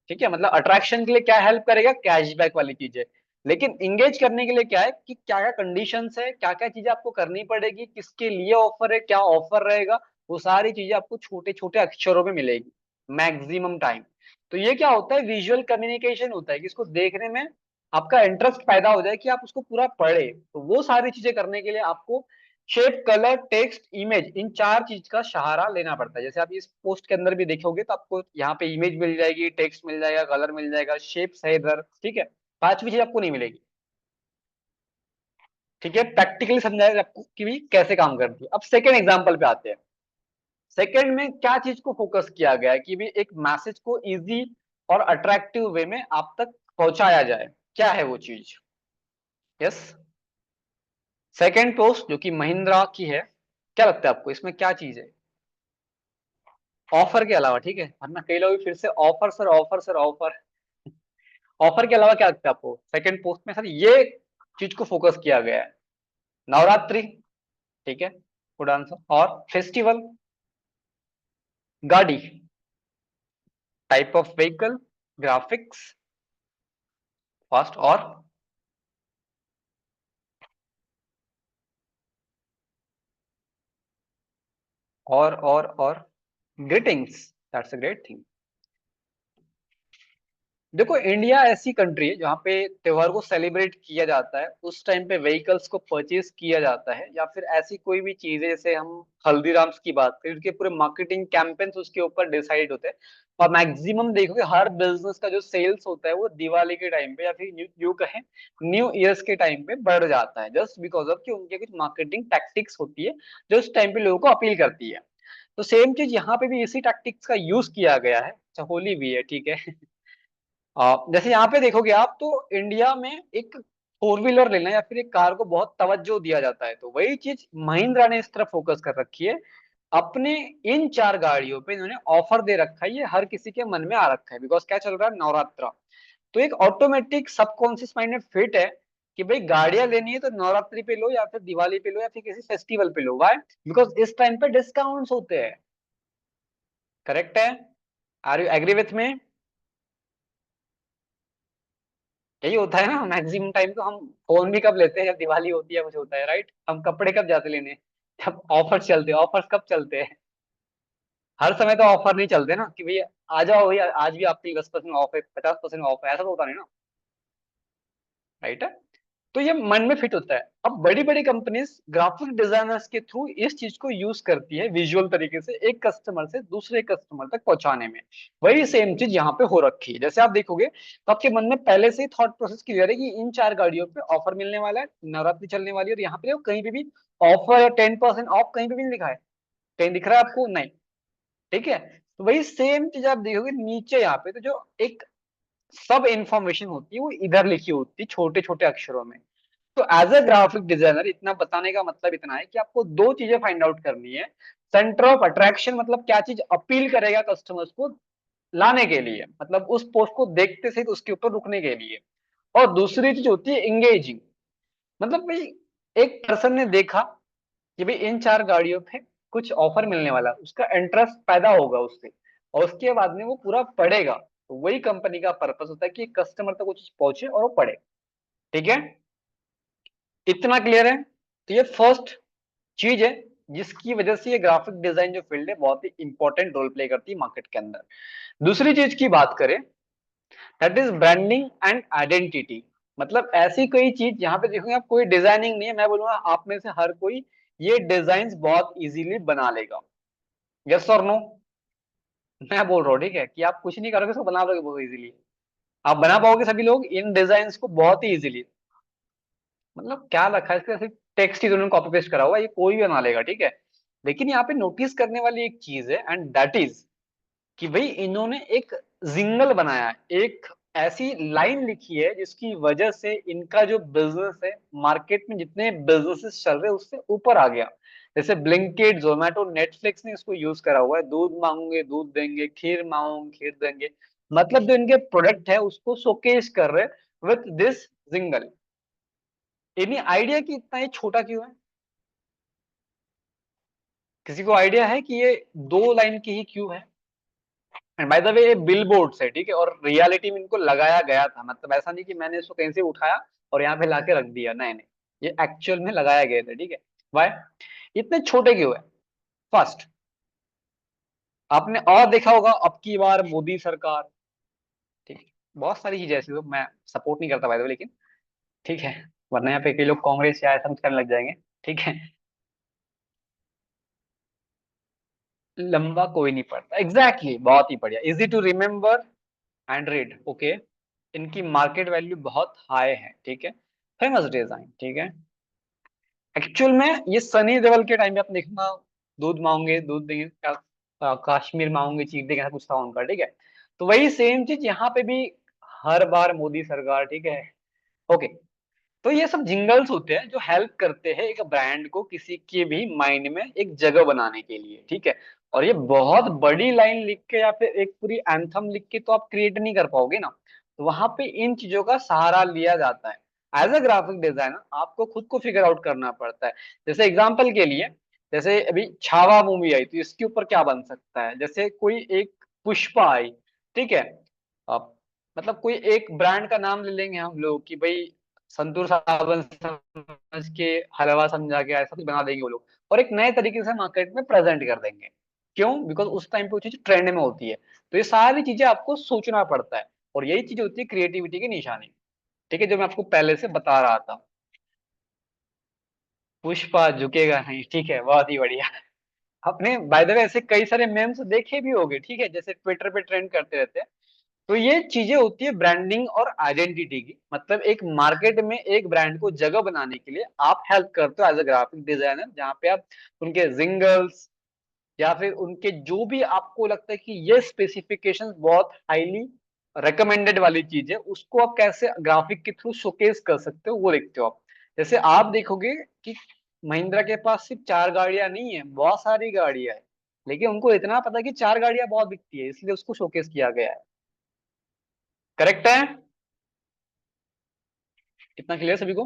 ठीक है, मतलब अट्रैक्शन के लिए क्या हेल्प करेगा? कैशबैक वाली चीजें। लेकिन इंगेज करने के लिए क्या है कि क्या क्या कंडीशंस है, क्या क्या चीजें आपको करनी पड़ेगी, किसके लिए ऑफर है, क्या ऑफर रहेगा, वो सारी चीजें आपको छोटे छोटे अक्षरों में मिलेगी मैक्सिमम टाइम। तो ये क्या होता है? विजुअल कम्युनिकेशन होता है कि इसको देखने में आपका इंटरेस्ट पैदा हो जाए कि आप उसको पूरा पढ़े। तो वो सारी चीजें करने के लिए आपको शेप, कलर, टेक्स्ट, इमेज, इन चार चीज का सहारा लेना पड़ता है। जैसे आप इस पोस्ट के अंदर भी देखोगे तो आपको यहाँ पे इमेज मिल जाएगी, टेक्स्ट मिल जाएगा, कलर मिल जाएगा, शेप्स है इधर। ठीक है, पांचवी चीज आपको नहीं मिलेगी। ठीक है, प्रैक्टिकली समझाएगा आपको कि भी कैसे काम करती है। अब सेकेंड एग्जाम्पल पे आते हैं। सेकेंड में क्या चीज को फोकस किया गया है कि भी एक मैसेज को इजी और अट्रैक्टिव वे में आप तक पहुंचाया जाए, क्या है वो चीज? यस। सेकंड पोस्ट जो कि महिंद्रा की है, क्या लगता है आपको इसमें क्या चीज है? ऑफर के अलावा, ठीक है, वरना कई लोग फिर से offer sir, offer sir, offer. Offer के अलावा क्या लगता है आपको सेकंड पोस्ट में? सर ये चीज को फोकस किया गया है। नवरात्रि, ठीक है, गुड आंसर। और फेस्टिवल, गाड़ी, type of vehicle, graphics, fast, और greetings, that's a great thing. देखो इंडिया ऐसी कंट्री है जहाँ पे त्योहार को सेलिब्रेट किया जाता है, उस टाइम पे व्हीकल्स को परचेज किया जाता है, या फिर ऐसी कोई भी चीज है, जैसे हम हल्दीराम्स की बात करें, उनके पूरे मार्केटिंग कैंपेन्स उसके ऊपर डिसाइड होते हैं। और मैक्सिमम देखोगे हर बिजनेस का जो सेल्स होता है वो दिवाली के टाइम पे या फिर न्यू कहें न्यू ईयर्स के टाइम पे बढ़ जाता है, जस्ट बिकॉज ऑफ कि उनके कुछ मार्केटिंग टैक्टिक्स होती है जो उस टाइम पे लोगों को अपील करती है। तो सेम चीज यहाँ पे भी इसी टैक्टिक्स का यूज किया गया है। अच्छा होली भी है, ठीक है। जैसे यहाँ पे देखोगे आप, तो इंडिया में एक फोर व्हीलर लेना या फिर एक कार को बहुत तवज्जो दिया जाता है, तो वही चीज महिंद्रा ने इस तरफ फोकस कर रखी है। अपने इन चार गाड़ियों पे इन्होंने ऑफर दे रखा है, ये हर किसी के मन में आ रखा है, बिकॉज क्या चल रहा है, नवरात्रा। तो एक ऑटोमेटिक सबकॉन्शियस माइंड में फिट है कि भाई गाड़ियां लेनी है तो नवरात्रि पे लो, या फिर दिवाली पे लो, या फिर किसी फेस्टिवल पे लो। वाई? बिकॉज इस टाइम पे डिस्काउंट्स होते हैं। करेक्ट है? Are you agree with me? यही होता है ना मैक्सिमम टाइम। तो हम फोन भी कब लेते हैं? जब दिवाली होती है, कुछ होता है, राइट? हम कपड़े कब जाते लेने? जब ऑफर चलते हैं। ऑफर्स कब चलते हैं? हर समय तो ऑफर नहीं चलते ना कि भैया आ जाओ भैया, आज भी आपके लिए 10% ऑफ है, 50% ऑफ है, ऐसा तो होता नहीं ना, राइट है? तो ये मन में फिट होता है। अब बड़ी बड़ी कंपनीज ग्राफिक डिजाइनर्स के थ्रू इस चीज को यूज करती है विजुअल तरीके से, एक कस्टमर से दूसरे कस्टमर तक पहुंचाने में। वही सेम चीज यहाँ पे हो रखी है। जैसे आप देखोगे तो आपके मन में पहले से ही थॉट प्रोसेस क्लियर है कि इन चार गाड़ियों पे ऑफर मिलने वाला है, नवरात्रि चलने वाली है, और यहाँ पे देखो कहीं पे भी ऑफर या 10% ऑफ कहीं पे भी नहीं लिखा है। कहीं दिख रहा है आपको? नहीं। ठीक है, तो वही सेम चीज आप देखोगे नीचे यहाँ पे, तो जो एक सब इंफॉर्मेशन होती है वो इधर लिखी होती है छोटे छोटे अक्षरों में। तो एज अ ग्राफिक डिजाइनर इतना बताने का मतलब इतना है कि आपको दो चीजें फाइंड आउट करनी है। सेंटर ऑफ अट्रैक्शन, मतलब क्या चीज अपील करेगा कस्टमर्स को लाने के लिए, मतलब उस पोस्ट को देखते से उसके ऊपर रुकने के लिए। और दूसरी चीज होती है इंगेजिंग, मतलब भाई एक पर्सन ने देखा कि भाई इन चार गाड़ियों पे कुछ ऑफर मिलने वाला है, उसका इंटरेस्ट पैदा होगा उससे, और उसके बाद में वो पूरा पढ़ेगा। तो वही कंपनी का पर्पस होता है कि कस्टमर तक वो चीज पहुंचे और वो पढ़े। ठीक है, इतना क्लियर है? तो ये फर्स्ट चीज है जिसकी वजह से ये ग्राफिक डिजाइन जो फील्ड है बहुत ही इंपॉर्टेंट रोल प्ले करती है मार्केट के अंदर। दूसरी चीज की बात करें, that is branding and identity. मतलब ऐसी कोई चीज जहां पे देखोगे आप, कोई डिजाइनिंग नहीं है, मैं बोलूंगा आप में से हर कोई ये डिजाइन बहुत इजीली बना लेगा। यस और नो? मैं बोल रहा हूँ, ठीक है, कि आप कुछ नहीं करोगे उसको बना लोगे बहुत इजीली। आप बना पाओगे सभी लोग इन डिजाइन को बहुत ही इजीली। मतलब क्या रखा है इसके, सिर्फ टेक्स्ट ही उन्होंने कॉपी पेस्ट करा हुआ है, ये कोई भी बना लेगा, ठीक है। लेकिन यहाँ पे नोटिस करने वाली एक चीज है, एंड दैट इज कि भाई इन्होंने एक जिंगल बनाया है, एक ऐसी लाइन लिखी है जिसकी वजह से इनका जो बिजनेस है मार्केट में जितने बिजनेसेस चल रहे हैं उससे ऊपर आ गया। जैसे ब्लिंकिट, जोमेटो, नेटफ्लिक्स ने इसको यूज करा हुआ है, दूध मांगोगे दूध देंगे, खीर मांगोगे खीर देंगे। मतलब जो इनके प्रोडक्ट है उसको शोकेस कर रहे with this jingle. Any idea कि इतना ये छोटा क्यों है? किसी को आइडिया है कि ये दो लाइन की ही क्यों है? एंड बाय द वे ये बिल बोर्ड है, ठीक है, और रियलिटी में इनको लगाया गया था, मतलब ऐसा नहीं कि मैंने इसको कहीं से उठाया और यहाँ पे लाके रख दिया, नहीं नहीं, ये एक्चुअल में लगाया गया था, ठीक है। वाई इतने छोटे क्यों है? फर्स्ट, आपने और देखा होगा अब की बार मोदी सरकार, ठीक है, बहुत सारी चीजें ऐसी, तो मैं सपोर्ट नहीं करता बाय द वे, लेकिन ठीक है, वरना यहाँ पे कई लोग कांग्रेस या ऐसा कुछ करने लग जाएंगे। ठीक है, लंबा कोई नहीं पड़ता, एग्जैक्टली exactly, बहुत ही बढ़िया, easy to remember and read, okay. इनकी मार्केट वैल्यू बहुत हाई है, ठीक है। फेमस डिजाइन, ठीक है। एक्चुअल में ये सनी देओल के टाइम पे आप देखना, दूध मांगोगे दूध देंगे, काश्मीर मांगोगे चीर देंगे, ऐसा कुछ था उनका, ठीक है। तो वही सेम चीज यहाँ पे भी हर बार मोदी सरकार, ठीक है। ओके। तो ये सब जिंगल्स होते हैं जो हेल्प करते हैं एक ब्रांड को किसी के भी माइंड में एक जगह बनाने के लिए, ठीक है। और ये बहुत बड़ी लाइन लिख के या फिर एक पूरी एंथम लिख के तो आप क्रिएट नहीं कर पाओगे ना। तो वहां पे इन चीजों का सहारा लिया जाता है। एज अ ग्राफिक डिजाइनर आपको खुद को फिगर आउट करना पड़ता है। जैसे एग्जाम्पल के लिए, जैसे अभी छावा मूवी आई तो इसके ऊपर क्या बन सकता है, जैसे कोई एक पुष्पा आई, ठीक है। अब मतलब कोई एक ब्रांड का नाम ले लेंगे हम लोग कि भाई संतूर साबुन समझ के, हलवा समझा के ऐसा कुछ बना देंगे वो लोग, और एक नए तरीके से मार्केट में प्रेजेंट कर देंगे। क्यों? बिकॉज उस टाइम पे वो चीज ट्रेंड में होती है। तो ये सारी चीजें आपको सोचना पड़ता है, और यही चीज होती है क्रिएटिविटी की निशानी, ठीक है, जो मैं आपको पहले से बता रहा था। पुष्पा झुकेगा नहीं, ठीक है, बहुत ही बढ़िया। आपने बाय द वे ऐसे कई सारे मेम्स देखे भी होंगे, ठीक है, जैसे ट्विटर पे ट्रेंड करते रहते हैं। तो ये चीजें होती है ब्रांडिंग और आइडेंटिटी की, मतलब एक मार्केट में एक ब्रांड को जगह बनाने के लिए आप हेल्प करते हो एज अ ग्राफिक डिजाइनर, जहाँ पे आप उनके जिंगल्स या फिर उनके जो भी आपको लगता है कि ये स्पेसिफिकेशंस बहुत हाईली रिकमेंडेड वाली चीज है, उसको आप कैसे ग्राफिक के थ्रू शोकेस कर सकते हो वो लिखते हो आप। जैसे आप देखोगे कि महिंद्रा के पास सिर्फ 4 गाड़ियां नहीं है, बहुत सारी गाड़ियां है, लेकिन उनको इतना पता है कि 4 गाड़ियां बहुत बिकती है, इसलिए उसको शोकेस किया गया है। करेक्ट है? कितना क्लियर सभी को?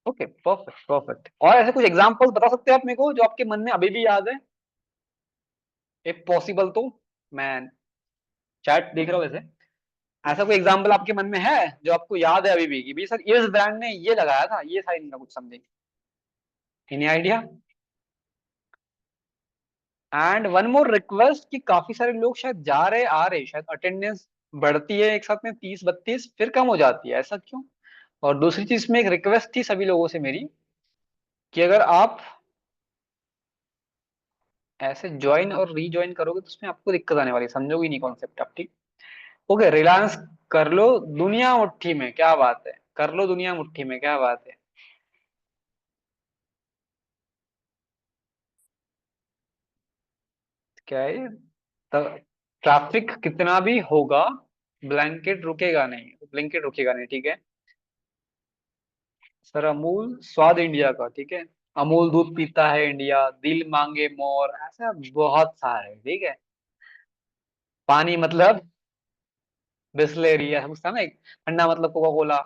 Okay, perfect perfect. और ऐसे कुछ एग्जांपल्स बता सकते हैं आप मेरे को जो आपके मन में अभी भी याद है, इफ पॉसिबल तो। मैं चैट देख रहा हूँ वैसे। ऐसा कोई एग्जांपल आपके मन में है जो आपको याद है अभी भी कि भी सर इस ब्रांड ने ये लगाया था, ये साइन का कुछ something? Any idea? And one more request कि काफी सारे लोग शायद जा रहे आ रहे, शायद अटेंडेंस बढ़ती है एक साथ में 30 32 फिर कम हो जाती है, ऐसा क्यों? और दूसरी चीज में एक रिक्वेस्ट थी सभी लोगों से मेरी कि अगर आप ऐसे ज्वाइन और रीज्वाइन करोगे तो उसमें आपको दिक्कत आने वाली है, समझोगे नहीं कॉन्सेप्ट आप, ठीक। ओके, रिलायंस कर लो दुनिया मुट्ठी में, क्या बात है, कर लो दुनिया मुट्ठी में, क्या बात है। क्या है? तो ट्रैफिक कितना भी होगा, ब्लैंकेट रुकेगा नहीं, ब्लैंकेट रुकेगा नहीं, ठीक है। सर अमूल स्वाद इंडिया का, ठीक है। अमूल दूध पीता है इंडिया, दिल मांगे मोर, ऐसा बहुत सारे, ठीक है। पानी मतलब बिस्लेरी, ऐसा कुछ था ना एक, ठंडा मतलब कोका कोला,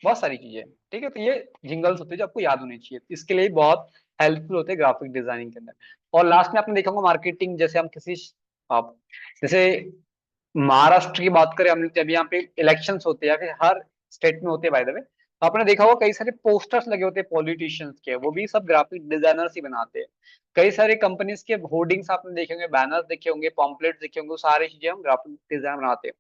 बहुत सारी चीजें, ठीक है। तो ये जिंगल्स होते हैं जो आपको याद होने चाहिए, इसके लिए बहुत हेल्पफुल होते हैं ग्राफिक डिजाइनिंग के अंदर। और लास्ट में आपने देखा होगा मार्केटिंग, जैसे हम किसी आप जैसे महाराष्ट्र की बात करें हम, जब यहाँ पे इलेक्शंस होते हैं या फिर हर स्टेट में होते हैं बाय द वे, तो आपने देखा होगा कई सारे पोस्टर्स लगे होते हैं पॉलिटिशियंस के, वो भी सब ग्राफिक डिजाइनर्स ही बनाते हैं। कई सारे कंपनीज के होर्डिंग्स आपने देखे होंगे, बैनर्स देखे होंगे, पॉम्पलेट्स देखे होंगे, वो सारी चीजें हम ग्राफिक डिजाइन बनाते हैं।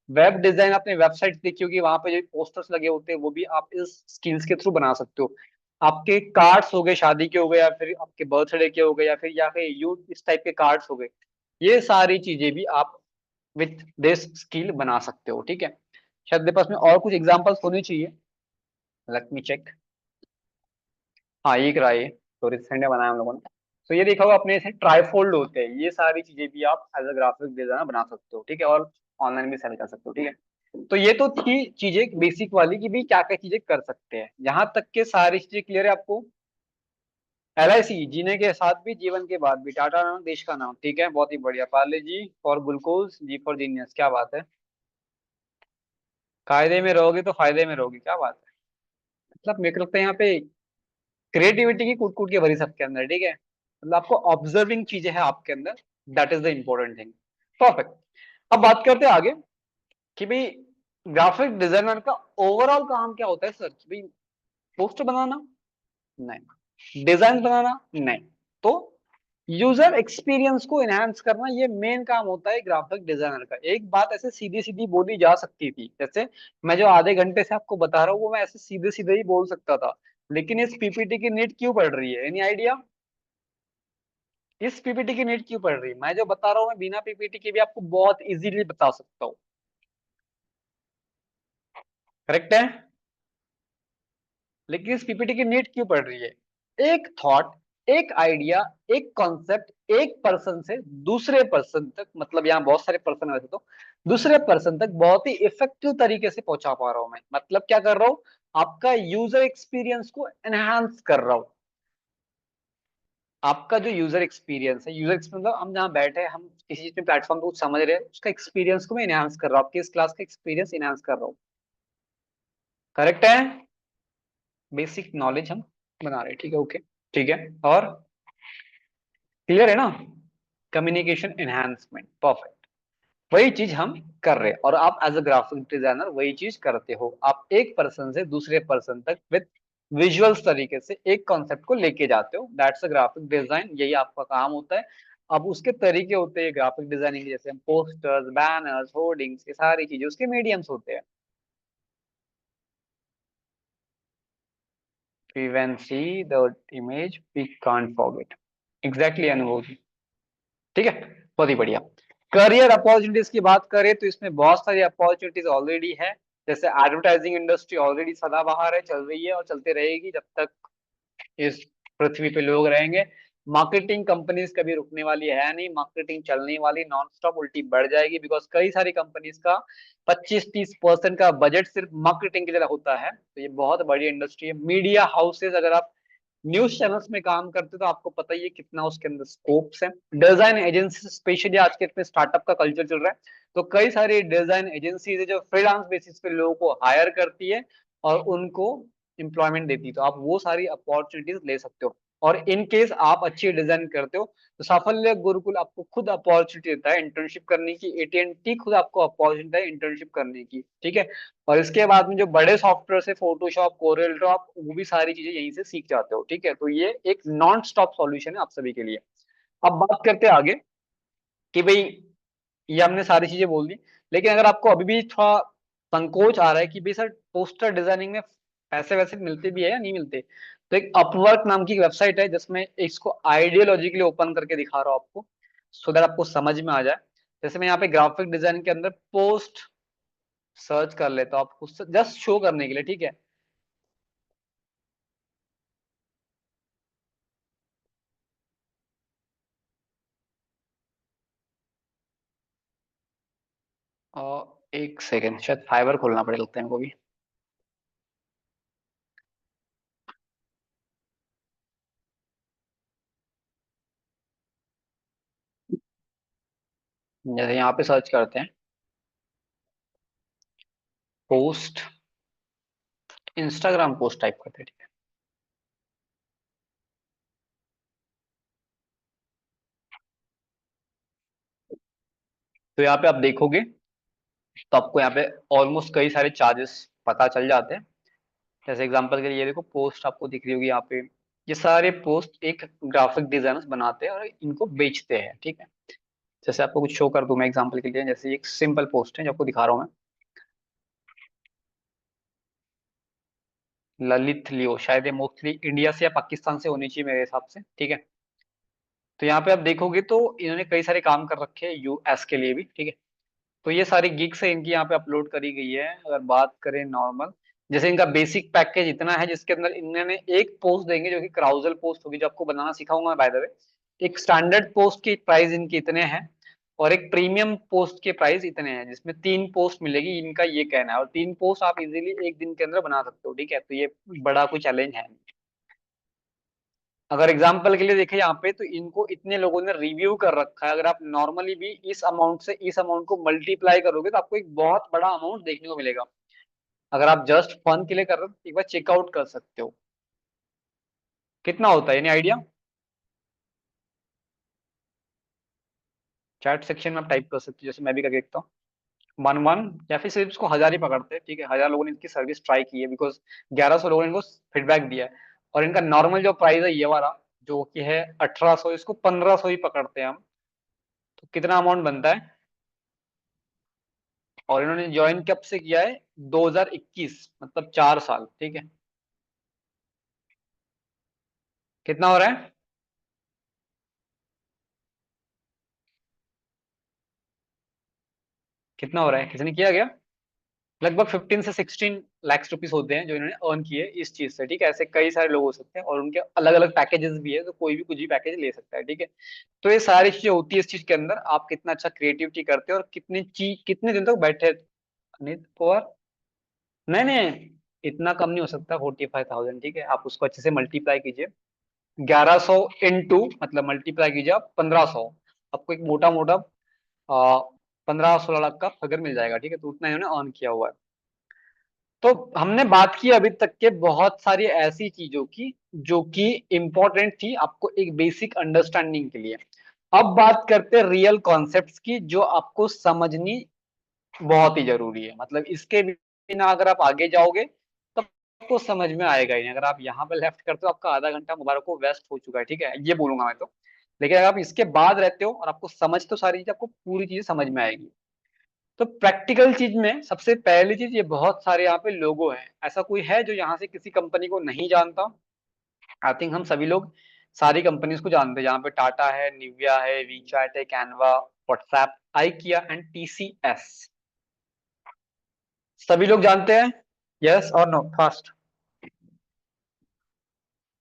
वेब डिजाइन आपने वेबसाइट देखी होगी, वहां पे जो पोस्टर्स लगे होते हैं वो भी आप इस स्किल्स के थ्रू बना सकते हो। आपके कार्ड्स हो गए शादी के, हो गए या फिर आपके बर्थडे के, हो गए या फिर यू इस टाइप के कार्ड्स हो गए, ये सारी चीजें भी आप विथ दिस स्किल बना सकते हो, ठीक है। शायद मेरे पास में और कुछ एग्जांपल्स होने चाहिए, लेट मी चेक। हाँ, ये करा ये, तो रिसेंट में बनाया हम लोगों ने। तो ये देखा होगा अपने ऐसे ट्राईफोल्ड होते हैं, ये सारी चीजें भी आप एज अ ग्राफिक डिजाइनर बना सकते हो, ठीक है, और ऑनलाइन भी सेल कर सकते हो, ठीक है। तो ये तो थी चीजें बेसिक वाली कि भी क्या क्या चीजें कर सकते हैं, यहाँ तक के सारी चीजें क्लियर है आपको? LIC जीने के साथ भी जीवन के बाद भी, टाटा नाम देश का नाम, ठीक है, बहुत ही बढ़िया। Parle G for glucose, G for genius, क्या बात है। कायदे में रहोगे तो फायदे में रहोगे, क्या बात है। मतलब मेरे को लगता है यहाँ पे क्रिएटिविटी की कूट कूट के भरी सबके अंदर, ठीक है, मतलब आपको ऑब्जर्विंग चीजें हैं आपके अंदर, that is the important thing. Perfect. अब बात करते हैं आगे कि भाई ग्राफिक डिजाइनर का ओवरऑल काम क्या होता है सर, कि भाई पोस्टर बनाना? नहीं। डिजाइन बनाना? नहीं। तो यूजर एक्सपीरियंस को एनहांस करना, ये मेन काम होता है ग्राफिक डिजाइनर का। एक बात ऐसे सीधी सीधी बोली जा सकती थी, जैसे मैं जो आधे घंटे से आपको बता रहा हूँ वो मैं ऐसे सीधे सीधे ही बोल सकता था, लेकिन इस PPT की नीड क्यों पड़ रही है, एनी आइडिया? इस PPT की नीड क्यों पड़ रही है? मैं जो बता रहा हूँ मैं बिना PPT के भी आपको बहुत इजीली बता सकता हूँ। करेक्ट है? लेकिन इस PPT की नीड क्यों पड़ रही है? एक थॉट एक आइडिया, एक कॉन्सेप्ट एक पर्सन से दूसरे पर्सन तक, मतलब यहाँ बहुत सारे पर्सन है वैसे तो, दूसरे पर्सन तक बहुत ही इफेक्टिव तरीके से पहुंचा पा रहा हूं मैं। मतलब क्या कर रहा हूँ, आपका यूजर एक्सपीरियंस को एनहांस कर रहा हूँ। आपका जो यूजर एक्सपीरियंस है, यूजर एक्सपीरियंस मतलब हम जहाँ बैठे हैं, हम किसी चीज में प्लेटफॉर्म पे कुछ समझ रहे हैं, उसका एक्सपीरियंस को मैं एनहांस कर रहा हूँ, आपके इस क्लास का एक्सपीरियंस एनहांस कर रहा हूँ। करेक्ट है? बेसिक नॉलेज हम बना रहे हैं, ठीक है, ओके, ठीक है। और क्लियर है ना? Communication enhancement, perfect. वही चीज हम कर रहे हैं, और आप एज अ ग्राफिक डिजाइनर वही चीज करते हो। आप एक पर्सन से दूसरे पर्सन तक विद विजुअल्स तरीके से एक कॉन्सेप्ट को लेके जाते हो, दैट्स अ ग्राफिक डिजाइन, यही आपका काम होता है। अब उसके तरीके होते हैं ग्राफिक डिजाइनिंग, जैसे हम पोस्टर्स, बैनर्स, होर्डिंग्स, ये सारी चीजें उसके मीडियम्स होते हैं। We when see the image we can't forget, exactly Anubhav ji. ठीक है, बहुत ही बढ़िया। करियर अपॉर्चुनिटीज की बात करें तो इसमें बहुत सारी अपॉर्चुनिटीज ऑलरेडी है। जैसे एडवर्टाइजिंग इंडस्ट्री ऑलरेडी सदाबहार है, चल रही है और चलते रहेगी जब तक इस पृथ्वी पे लोग रहेंगे। मार्केटिंग कंपनीज कभी रुकने वाली है नहीं, मार्केटिंग चलने वाली नॉन स्टॉप, उल्टी बढ़ जाएगी, बिकॉज कई सारी कंपनीज का 25-30% का बजट सिर्फ मार्केटिंग की तरह होता है। तो ये बहुत बड़ी इंडस्ट्री है। मीडिया हाउसेज, अगर आप न्यूज चैनल्स में काम करते हो तो आपको पता ही है कितना उसके अंदर स्कोप्स है। डिजाइन एजेंसी, स्पेशली आज के इसमें स्टार्टअप का कल्चर चल रहा है, तो कई सारी डिजाइन एजेंसीज है जो फ्रीलांस बेसिस पे लोगों को हायर करती है और उनको एम्प्लॉयमेंट देती है। तो आप वो सारी अपॉर्चुनिटीज ले सकते हो। और इन केस आप अच्छी डिजाइन करते हो तो साफल्य गुरुकुल आपको खुद अपॉर्चुनिटी देता है इंटर्नशिप करने की, एटीएनटी खुद आपको अपॉर्चुनिटी देता है इंटर्नशिप करने की, ठीक है। और इसके बाद में जो बड़े सॉफ्टवेयर है, फोटोशॉप, कोरेल ड्रॉ, आप वो भी सारी चीजें यहीं से सीख जाते हो, ठीक है। तो ये एक नॉन स्टॉप सॉल्यूशन है आप सभी के लिए। अब बात करते हैं आगे कि भाई ये हमने सारी चीजें बोल दी, लेकिन अगर आपको अभी भी थोड़ा संकोच आ रहा है कि भाई सर पोस्टर डिजाइनिंग में पैसे वैसे मिलते भी है या नहीं मिलते, तो एक अपवर्क नाम की वेबसाइट है जिसमें इसको आइडियोलॉजिकली ओपन करके दिखा रहा हूँ आपको, सो दैट आपको समझ में आ जाए। जैसे मैं यहाँ पे ग्राफिक डिजाइन के अंदर पोस्ट सर्च कर लेता हूँ आपको जस्ट शो करने के लिए, ठीक है। और एक सेकेंड, शायद फाइबर खोलना पड़ेगा लगता है हमको भी। जैसे यहाँ पे सर्च करते हैं पोस्ट, इंस्टाग्राम पोस्ट टाइप करते हैं, ठीक है। तो यहाँ पे आप देखोगे तो आपको यहाँ पे ऑलमोस्ट कई सारे चार्जेस पता चल जाते हैं। जैसे एग्जांपल के लिए ये देखो, पोस्ट आपको दिख रही होगी यहाँ पे, ये सारे पोस्ट एक ग्राफिक डिजाइनर्स बनाते हैं और इनको बेचते हैं, ठीक है। जैसे आपको कुछ शो कर दूं मैं एग्जांपल के लिए, जैसे एक सिंपल पोस्ट है जो आपको दिखा रहा हूँ मैं, ललित लियो, शायद ये मोस्टली इंडिया से या पाकिस्तान से होनी चाहिए मेरे हिसाब से, ठीक है। तो यहाँ पे आप देखोगे तो इन्होंने कई सारे काम कर रखे हैं यूएस के लिए भी, ठीक है। तो ये सारी गिग्स है इनकी यहाँ पे अपलोड करी गई है। अगर बात करें नॉर्मल, जैसे इनका बेसिक पैकेज इतना है जिसके अंदर इन्होंने एक पोस्ट देंगे जो कि क्राउजल पोस्ट होगी, जो आपको बनाना सिखाऊंगा बाय द वे। एक स्टैंडर्ड पोस्ट की प्राइस इनकी इतने हैं, और एक प्रीमियम पोस्ट के प्राइस इतने हैं, जिसमें 3 पोस्ट मिलेगी, इनका ये कहना है। और 3 पोस्ट आप इजीली एक दिन के अंदर बना सकते हो, ठीक है। तो ये बड़ा कोई चैलेंज है नहीं। अगर एग्जाम्पल के लिए देखें यहाँ पे, तो इनको इतने लोगों ने रिव्यू कर रखा है। अगर आप नॉर्मली भी इस अमाउंट से इस अमाउंट को मल्टीप्लाई करोगे तो आपको एक बहुत बड़ा अमाउंट देखने को मिलेगा। अगर आप जस्ट फन के लिए कर रहे हो तो एक बार चेकआउट कर सकते हो कितना होता है, यानी आइडिया। चैट सेक्शन में आप टाइप कर सकते हो, जैसे मैं भी करके देखता हूँ 11, या फिर सिर्फ इसको 1000 ही पकड़ते हैं, ठीक है। 1000 लोगों ने इनकी सर्विस ट्राई की है, बिकॉज 1100 लोगों ने इनको फीडबैक दिया है। और इनका नॉर्मल जो प्राइस है ये वाला, जो कि है 1800, इसको 1500 ही पकड़ते हैं हम। तो कितना अमाउंट बनता है। और इन्होंने ज्वाइन कब से किया है, 2021, मतलब 4 साल, ठीक है। कितना हो रहा है, कितना हो रहा है, किसने किया गया। लगभग 15 से 16 लाख रुपीस होते हैं जो इन्होंने अर्न किए इस चीज से, ठीक है। ऐसे कई सारे लोग हो सकते हैं और उनके अलग अलग पैकेजेस भी है, तो कोई भी कुछ भी पैकेज ले सकता है, ठीक है। तो ये सारी चीजें होती है इस चीज के अंदर, आप कितना अच्छा क्रिएटिविटी करते हो और कितने दिन तक बैठे। नहीं और नहीं नहीं, इतना कम नहीं हो सकता 45,000, ठीक है। आप उसको अच्छे से मल्टीप्लाई कीजिए, 1100 इंटू मतलब मल्टीप्लाई कीजिए आप 1500, आपको एक मोटा मोटा 15-16 लाख का फिगर मिल जाएगा, ठीक है। तो उतना इन्होंने अर्न किया हुआ है। तो हमने बात की अभी तक के बहुत सारी ऐसी चीजों की जो कि इंपॉर्टेंट थी आपको एक बेसिक अंडरस्टैंडिंग के लिए। अब बात करते हैं रियल कॉन्सेप्ट्स की जो आपको समझनी बहुत ही जरूरी है। मतलब इसके बिना अगर आप आगे जाओगे तो आपको समझ में आएगा ही नहीं। अगर आप यहाँ पे लेफ्ट करते हो आपका आधा घंटा मुबारक को वेस्ट हो चुका है, ठीक है, ये बोलूंगा मैं तो। लेकिन अगर आप इसके बाद रहते हो और आपको समझ तो सारी चीज, आपको पूरी चीज समझ में आएगी। तो प्रैक्टिकल चीज में सबसे पहली चीज, ये बहुत सारे यहाँ पे लोगो हैं। ऐसा कोई है जो यहाँ से किसी कंपनी को नहीं जानता? आई थिंक हम सभी लोग सारी कंपनीज को जानते हैं। यहाँ पे टाटा है, निविया है, वीचैट है, Canva, WhatsApp, IKEA and TCS. सभी लोग जानते हैं? यस और नो फास्ट।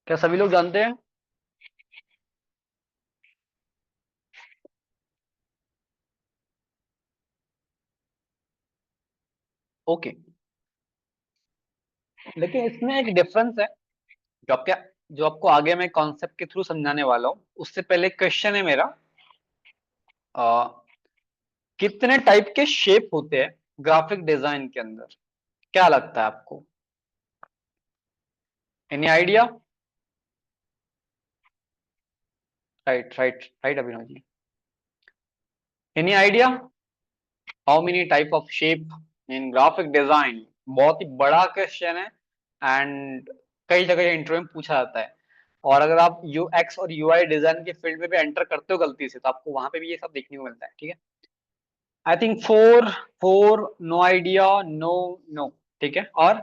क्या सभी लोग जानते हैं? ओके। लेकिन इसमें एक डिफरेंस है जो आपके जो आपको आगे मैं कॉन्सेप्ट के थ्रू समझाने वाला हूँ। उससे पहले क्वेश्चन है मेरा, कितने टाइप के शेप होते हैं ग्राफिक डिजाइन के अंदर? क्या लगता है आपको? Any idea? Right right right Abhinav ji. Any idea how many type of shape in graphic design? बहुत ही बड़ा क्वेश्चन है एंड कई जगह इंटरव्यू में पूछा जाता है। और अगर आप यूएक्स और यूआई डिजाइन के फील्ड में भी एंटर करते हो गलती से, तो आपको वहां पे भी ये सब देखने को मिलता है, ठीक है। I think four, four, no idea, no, no, ठीक है। और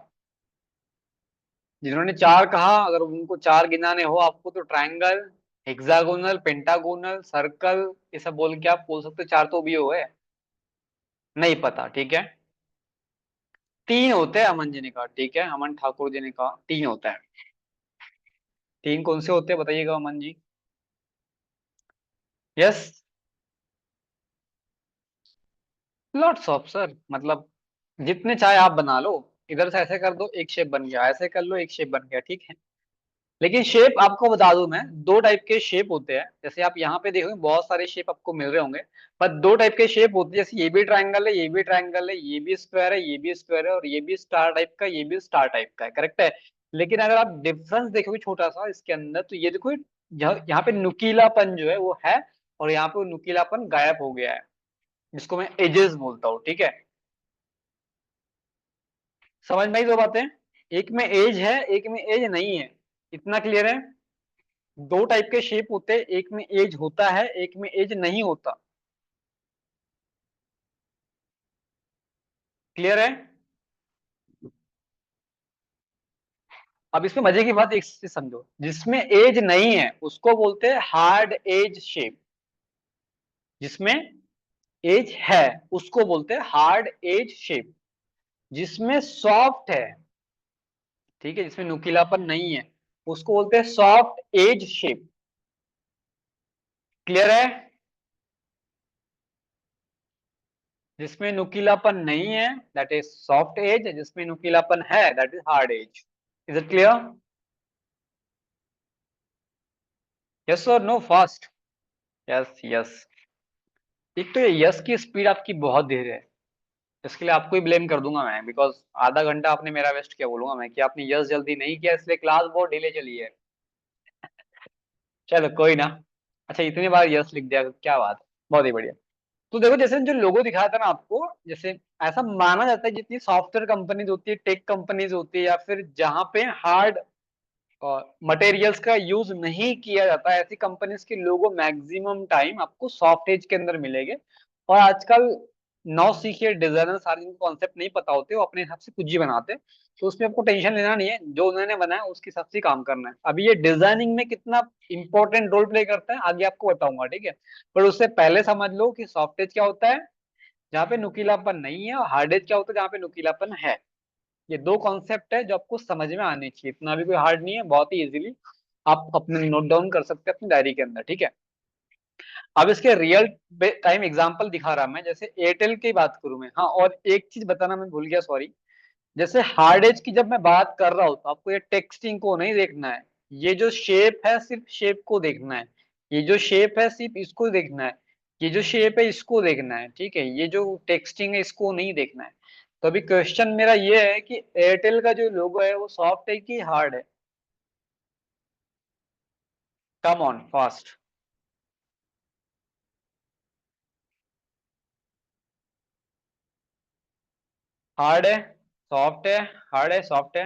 जिन्होंने चार कहा, अगर उनको चार गिनाने हो आपको, तो ट्रायंगल, हेक्सागोनल, पेंटागोनल, सर्कल, ये सब बोल के आप बोल सकते हो। चार तो भी हो गए। नहीं पता, ठीक है। तीन होते हैं, अमन जी ने कहा, ठीक है, अमन ठाकुर जी ने कहा तीन होता है। तीन कौन से होते हैं बताइएगा Aman ji. Yes, lots of sir, मतलब जितने चाहे आप बना लो। इधर से ऐसे कर दो एक शेप बन गया, ऐसे कर लो एक शेप बन गया, ठीक है। लेकिन शेप आपको बता दूं मैं, दो टाइप के शेप होते हैं। जैसे आप यहाँ पे देखोगे बहुत सारे शेप आपको मिल रहे होंगे, पर दो टाइप के शेप होते हैं। जैसे ये भी ट्रायंगल है, ये भी ट्रायंगल है, ये भी स्क्वायर है, ये भी स्क्वायर है, और ये भी स्टार टाइप का, ये भी स्टार टाइप का है, करेक्ट है। लेकिन अगर आप डिफरेंस देखोगे छोटा सा इसके अंदर, तो ये देखो यहाँ पे नुकीलापन जो है वो है, और यहाँ पे वो नुकीलापन गायब हो गया है, जिसको मैं एजेस बोलता हूँ, ठीक है। समझ में आई दो बातें? एक में एज है, एक में एज नहीं है। इतना क्लियर है? दो टाइप के शेप होते हैं, एक में एज होता है, एक में एज नहीं होता। क्लियर है? अब इसमें मजे की बात एक चीज समझो, जिसमें एज नहीं है उसको बोलते हैं हार्ड एज शेप, जिसमें एज है उसको बोलते हैं हार्ड एज शेप, जिसमें सॉफ्ट है, ठीक है, जिसमें नुकीलापन नहीं है उसको बोलते हैं सॉफ्ट एज शेप। क्लियर है? जिसमें नुकीलापन नहीं है दैट इज सॉफ्ट एज, जिसमें नुकीलापन है that is hard edge. Is it clear? Yes और नो फास्ट? Yes yes. एक तो ये यस की स्पीड आपकी बहुत धीरे है, इसके लिए आपको ही ब्लेम कर दूंगा मैं, बिकॉज आधा घंटा आपने मेरा वेस्ट किया, बोलूंगा मैं कि आपने यस जल्दी नहीं किया इसलिए क्लास बहुत डिले चली है। चलो कोई ना। अच्छा इतनी बार यस लिख दिया, क्या बात है, बहुत ही बढ़िया। तो देखो जैसे जो लोगो दिखाया था ना आपको, जैसे ऐसा माना जाता है जितनी सॉफ्टवेयर कंपनीज होती है, टेक कंपनीज होती है, या फिर जहां पे हार्ड मटेरियल्स का यूज नहीं किया जाता है, ऐसी कंपनीज के लोगो मैक्सिमम टाइम आपको सॉफ्ट एज के अंदर मिलेंगे। और आजकल नौ सीखिए डिजाइनर सारे जिनको कॉन्सेप्ट नहीं पता होते वो अपने हिसाब से कुछ ही बनाते हैं। तो उसमें आपको टेंशन लेना नहीं है, जो उन्होंने बनाया उसके हिसाब से ही काम करना है। अभी ये डिजाइनिंग में कितना इंपॉर्टेंट रोल प्ले करता है आगे आपको बताऊंगा, ठीक है। पर उससे पहले समझ लो कि सॉफ्ट एज क्या होता है, जहाँ पे नुकीलापन नहीं है, और हार्ड एज क्या होता है जहाँ पे नुकीलापन है। ये दो कॉन्सेप्ट है जो आपको समझ में आने चाहिए, इतना भी कोई हार्ड नहीं है, बहुत ही इजीली आप अपने नोट डाउन कर सकते हैं अपनी डायरी के अंदर, ठीक है। अब इसके रियल टाइम एग्जांपल दिखा रहा मैं, जैसे एयरटेल की बात करूं मैं। हाँ, और एक चीज बताना मैं भूल गया, सॉरी। जैसे हार्ड एज की जब मैं बात कर रहा हूं तो आपको ये टेक्सटिंग को नहीं देखना है, ये जो शेप है सिर्फ शेप को देखना है, ये जो शेप है सिर्फ इसको देखना है, ये जो शेप है इसको देखना है, ठीक है। ये जो टेक्सटिंग है इसको नहीं देखना है। तो अभी क्वेश्चन मेरा ये है कि एयरटेल का जो लोगो है वो सॉफ्ट है कि हार्ड है? Come on fast. हार्ड है, सॉफ्ट है, हार्ड है, सॉफ्ट है।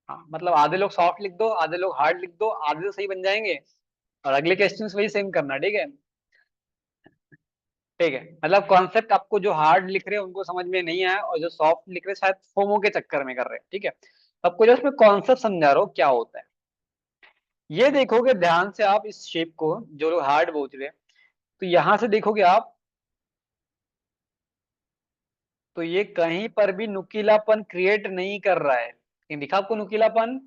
हाँ, मतलब आधे लोग सॉफ्ट लिख दो, आधे लोग हार्ड लिख दो, आधे तो सही बन जाएंगे। और अगले क्वेश्चन वही सेम करना, ठीक है। ठीक है, मतलब कॉन्सेप्ट आपको जो हार्ड लिख रहे हैं उनको समझ में नहीं आया, और जो सॉफ्ट लिख रहे हैं शायद फोमो के चक्कर में कर रहे हैं, ठीक है। आपको जस्ट मैं कॉन्सेप्ट समझा रहा हूँ क्या होता है। ये देखोगे ध्यान से आप इस शेप को, जो लोग हार्ड बोल रहे हैं, तो यहां से देखोगे आप, तो ये कहीं पर भी नुकीलापन क्रिएट नहीं कर रहा है। कहीं दिखा आपको नुकीलापन?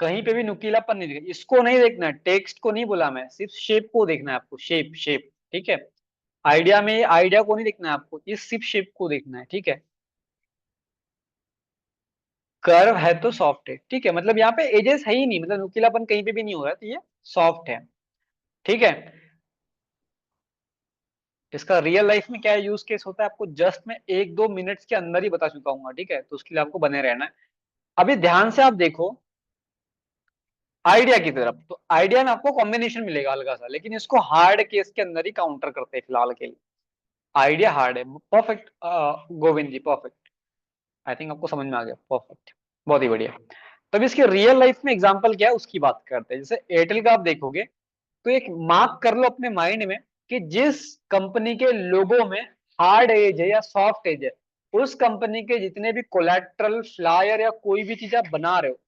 कहीं पे भी नुकीलापन नहीं दिखा। इसको नहीं देखना है, टेक्स्ट को नहीं बोला मैं, सिर्फ शेप को देखना है आपको, शेप शेप, ठीक है। आइडिया में आइडिया को नहीं देखना है आपको, इस सिर्फ शेप को देखना है, ठीक है। कर्व है तो सॉफ्ट है, ठीक है। मतलब यहाँ पे एजेस है ही नहीं, मतलब नुकीलापन कहीं पे भी नहीं हो रहा है, तो ये सॉफ्ट है, ठीक है। इसका रियल लाइफ में क्या यूज केस होता है आपको जस्ट मैं 1-2 मिनट्स के अंदर ही बता चुका हूँ, ठीक है। तो उसके लिए आपको बने रहना है। अभी ध्यान से आप देखो आइडिया की तरफ, तो आइडिया में आपको कॉम्बिनेशन मिलेगा हल्का सा, लेकिन इसको हार्ड केस के अंदर ही काउंटर करते हैं फिलहाल के लिए। आइडिया हार्ड है, perfect. Govind ji perfect. I think आपको समझ में आ गया, परफेक्ट, बहुत ही बढ़िया। तब इसके रियल लाइफ में एग्जांपल क्या है उसकी बात करते हैं। जैसे एयरटेल का आप देखोगे, तो एक मार्क कर लो अपने माइंड में कि जिस कंपनी के लोगो में हार्ड एज है या सॉफ्ट एज है, उस कंपनी के जितने भी कोलैटरल फ्लायर या कोई भी चीज आप बना रहे हो,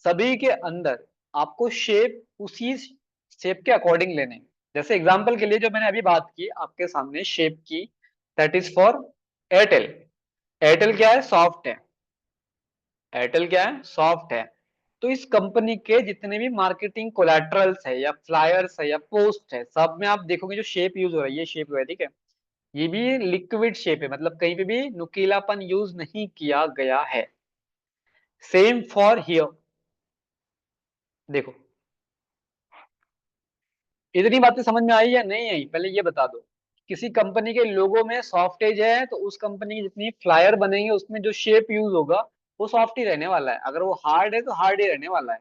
सभी के अंदर आपको शेप उसी शेप के अकॉर्डिंग लेने हैं। जैसे एग्जांपल के लिए जो मैंने अभी बात की आपके सामने शेप की, that is for Airtel. Airtel क्या है? सॉफ्ट है। एयरटेल क्या है? सॉफ्ट है। तो इस कंपनी के जितने भी मार्केटिंग कोलैटरल्स है या फ्लायर्स है या पोस्ट है, सब में आप देखोगे जो शेप यूज हो रहा है, ये शेप है, ठीक है। ये भी लिक्विड शेप है, मतलब कहीं पे भी नुकीलापन यूज नहीं किया गया है। Same for here. देखो, इतनी बातें समझ में आई या नहीं आई पहले ये बता दो। किसी कंपनी के लोगो में सॉफ्टेज है तो उस कंपनी की जितनी फ्लायर बनेंगे उसमें जो शेप यूज होगा वो सॉफ्ट ही रहने वाला है, अगर वो हार्ड है तो हार्ड ही रहने वाला है।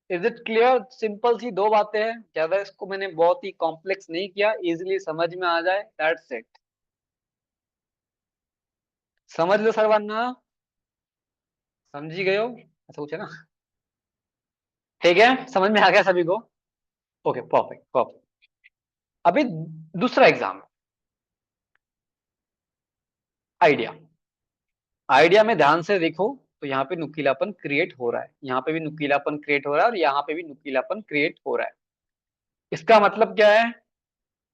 Is it clear? सिंपल सी दो बातें हैं, ज्यादा इसको मैंने बहुत ही कॉम्प्लेक्स नहीं किया, इजिली समझ में आ जाए, दैट्स इट। समझ लो सरवन्ना, समझी गए हो? ऐसा कुछ है ना? ठीक है, समझ में आ गया सभी को? Okay, perfect perfect. अभी दूसरा एग्जाम, आइडिया। आइडिया में ध्यान से देखो, तो यहाँ पे नुकीलापन क्रिएट हो रहा है, यहाँ पे भी नुकीलापन क्रिएट हो रहा है, और यहाँ पे भी नुकीलापन क्रिएट हो रहा है। इसका मतलब क्या है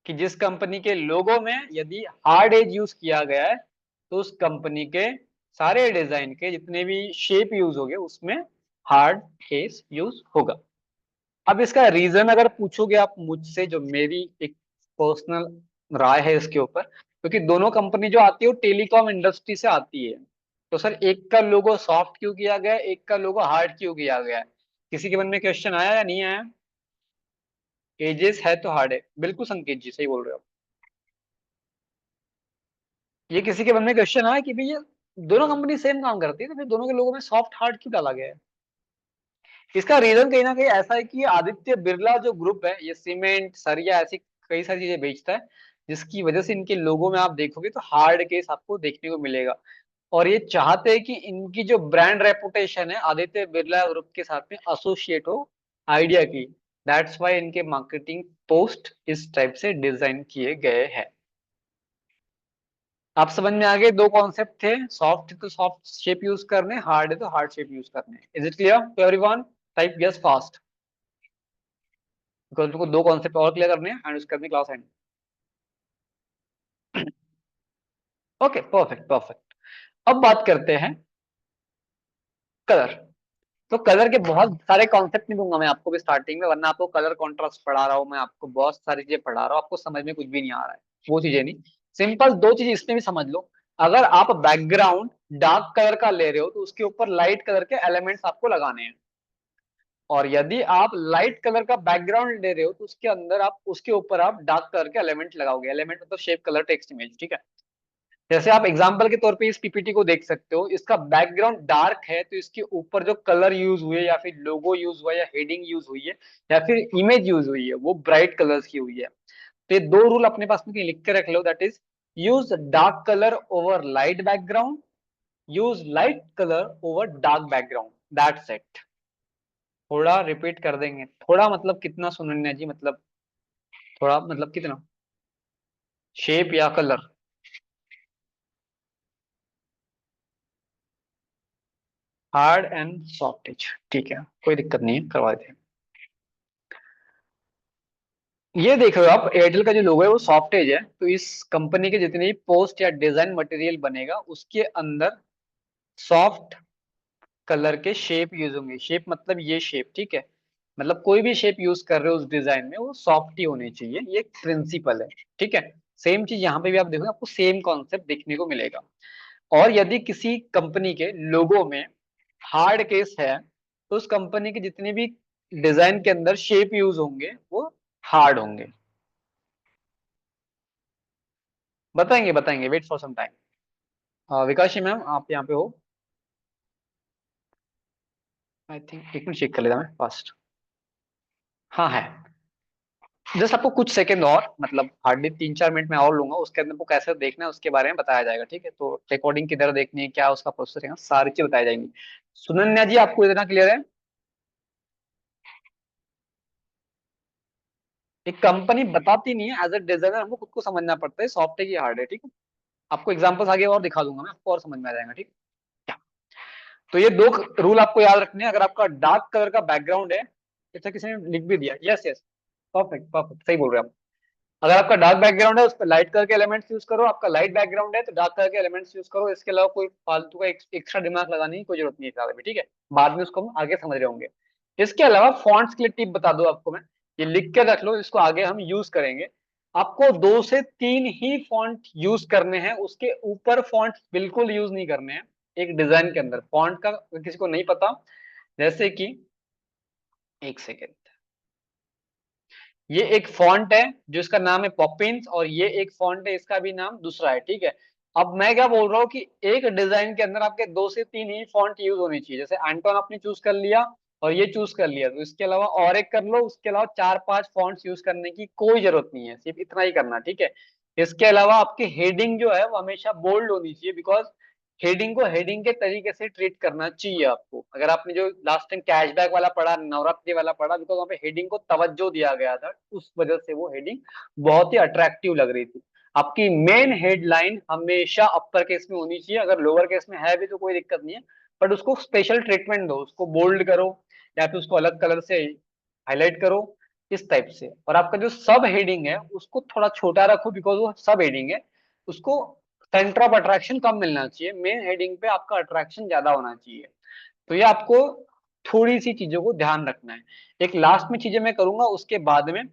कि जिस कंपनी के लोगो में यदि हार्ड एज यूज किया गया है, तो उस कंपनी के सारे डिजाइन के जितने भी शेप यूज हो गए उसमें हार्ड एज यूज होगा। अब इसका रीजन अगर पूछोगे आप मुझसे, जो मेरी एक पर्सनल राय है इसके ऊपर, क्योंकि दोनों कंपनी जो आती है वो टेलीकॉम इंडस्ट्री से आती है, तो सर एक का लोगो सॉफ्ट क्यों किया गया है, एक का लोगो हार्ड क्यों किया गया है? किसी के मन में क्वेश्चन आया या नहीं आया? एजेस है तो हार्ड है, बिल्कुल संकेत जी सही बोल रहे हो। ये किसी के मन में क्वेश्चन आया कि भाई ये दोनों कंपनी सेम काम करती है तो फिर दोनों के लोगों में सॉफ्ट हार्ड क्यों डाला गया है? इसका रीजन कहीं ना कहीं ऐसा है कि आदित्य बिरला जो ग्रुप है ये सीमेंट सरिया ऐसी कई सारी चीजें बेचता है, जिसकी वजह से इनके लोगों में आप देखोगे तो हार्ड केस आपको देखने को मिलेगा। और ये चाहते हैं कि इनकी जो ब्रांड रेपुटेशन है आदित्य बिरला ग्रुप के साथ में एसोसिएट हो आइडिया की। दैट्स वाई इनके मार्केटिंग पोस्ट इस टाइप से डिजाइन किए गए हैं। आप समझ में आ गए? दो कॉन्सेप्ट थे, सॉफ्ट है तो सॉफ्ट शेप यूज करने, हार्ड है तो हार्ड शेप यूज करने। Is it clear to everyone? Type yes fast, because को दो कॉन्सेप्ट और क्लियर करने हैं एंड उसके बाद class and. Okay, perfect perfect. अब बात करते हैं कलर। तो कलर के बहुत सारे कॉन्सेप्ट नहीं दूंगा मैं आपको भी स्टार्टिंग में, वरना आपको कलर कॉन्ट्रास्ट पढ़ा रहा हूँ मैं, आपको बहुत सारी चीजें पढ़ा रहा हूँ, आपको समझ में कुछ भी नहीं आ रहा है। वो चीजें नहीं, सिंपल दो चीज इसमें भी समझ लो। अगर आप बैकग्राउंड डार्क कलर का ले रहे हो तो उसके ऊपर लाइट कलर के एलिमेंट्स आपको लगाने हैं। और यदि आप लाइट कलर का बैकग्राउंड ले रहे हो तो उसके अंदर आप उसके ऊपर आप डार्क कलर के एलिमेंट लगाओगे। एलिमेंट मतलब शेप, कलर, टेक्स्ट, इमेज, ठीक है। जैसे आप एग्जांपल के तौर पे इस पीपीटी को देख सकते हो, इसका बैकग्राउंड डार्क है तो इसके ऊपर जो कलर यूज हुए या फिर लोगो यूज हुआ या हेडिंग यूज हुई है या फिर इमेज यूज हुई है वो ब्राइट कलर्स की हुई है। तो ये दो रूल अपने पास में लिख के रख लो, that is use dark colour over light background, use light colour over dark background, that's it. थोड़ा रिपीट कर देंगे, थोड़ा मतलब कितना सुनन्या जी, मतलब थोड़ा मतलब कितना, शेप या colour? Hard and soft edge, ठीक है, कोई दिक्कत नहीं है, करवा देते हैं। ये देख रहे हो आप, एयरटेल का जो लोगो है वो सॉफ्ट एज है, तो इस कंपनी के जितने भी पोस्ट या डिजाइन मटेरियल बनेगा उसके अंदर सॉफ्ट कलर के शेप यूज होंगे। शेप मतलब ये शेप, ठीक है, मतलब कोई भी शेप यूज कर रहे हो उस डिजाइन में वो सॉफ्ट ही होनी चाहिए, ये एक प्रिंसिपल है, ठीक है। सेम चीज यहाँ पे भी आप देखोगे, आपको सेम कॉन्सेप्ट देखने को मिलेगा। और यदि किसी कंपनी के लोगो में हार्ड केस है तो उस कंपनी के जितने भी डिजाइन के अंदर शेप यूज होंगे वो हार्ड होंगे। बताएंगे बताएंगे, wait for some time. Vikashi ma'am आप यहाँ पे हो? आई थिंक एक मिनट चेक कर लेता मैं फास्ट। हाँ है। जस्ट आपको कुछ सेकंड और, मतलब हार्डली 3-4 मिनट में और लूंगा, उसके अंदर आपको कैसे देखना है उसके बारे में बताया जाएगा, ठीक है। तो रिकॉर्डिंग किधर देखनी है, क्या उसका प्रोसेस है, सारी चीज बताई जाएंगी। सुनन्या जी आपको इतना क्लियर है? एक कंपनी बताती नहीं है, एज अ डिजाइनर हमको खुद को समझना पड़ता है सॉफ्ट है कि हार्ड है, ठीक है। आपको एग्जांपल्स आगे और दिखा दूंगा मैं, आपको और समझ में आ जाएगा, ठीक है। तो ये दो रूल आपको याद रखने हैं। अगर आपका डार्क कलर का बैकग्राउंड है, जैसा किसी ने लिख भी दिया, यस यस, परफेक्ट परफेक्ट, सही बोल रहे हैं आप। अगर आपका डार्क बैकग्राउंड है उस पर लाइट कलर के एलिमेंट्स यूज करो, आपका लाइट बैकग्राउंड है तो डार्क कलर के एलिमेंट्स यूज करो। इसके अलावा कोई फालतू का एक्स्ट्रा दिमाग लगाने की कोई जरूरत नहीं है फिलहाल अभी, ठीक है। बाद में उसको हम आगे समझ रहे होंगे। इसके अलावा फॉन्ट्स के लिए टिप बता दो आपको मैं, ये लिख के रख लो, इसको आगे हम यूज करेंगे। आपको 2 से 3 ही फॉन्ट यूज करने हैं, उसके ऊपर फॉन्ट बिल्कुल यूज नहीं करने हैं। एक डिजाइन के अंदर फॉन्ट का किसी को नहीं पता, जैसे कि एक सेकेंड, ये एक फॉन्ट है जो इसका नाम है पॉपिंस, और ये एक फॉन्ट है इसका भी नाम दूसरा है, ठीक है। अब मैं क्या बोल रहा हूँ कि एक डिजाइन के अंदर आपके 2 से 3 ही फॉन्ट यूज होनी चाहिए। जैसे एंटोन आपने चूज कर लिया और ये चूज कर लिया, तो इसके अलावा और एक कर लो, उसके अलावा 4-5 फॉन्ट्स यूज करने की कोई जरूरत नहीं है, सिर्फ इतना ही करना, ठीक है। इसके अलावा आपकी हेडिंग जो है वो हमेशा बोल्ड होनी चाहिए, बिकॉज हेडिंग को हेडिंग के तरीके से ट्रीट करना चाहिए आपको। अगर आपने जो लास्ट टाइम कैशबैक वाला पढ़ा, नवरात्रि वाला पढ़ा, बिकॉज वहाँ पे हेडिंग को तवज्जो दिया गया था, उस वजह से वो हेडिंग बहुत ही अट्रैक्टिव लग रही थी। आपकी मेन हेडलाइन हमेशा अपर केस में होनी चाहिए, अगर लोअर केस में है भी तो कोई दिक्कत नहीं है, बट उसको स्पेशल ट्रीटमेंट दो, उसको बोल्ड करो या फिर उसको अलग कलर से हाईलाइट करो, इस टाइप से। और आपका जो सब हेडिंग है उसको थोड़ा छोटा रखो, बिकॉज वो सब हेडिंग है, उसको सेंटर ऑफ अट्रैक्शन कम मिलना चाहिए, मेन हेडिंग पे आपका अट्रैक्शन ज्यादा होना चाहिए। तो ये आपको थोड़ी सी चीजों को ध्यान रखना है। एक लास्ट में चीजें मैं करूंगा, उसके बाद में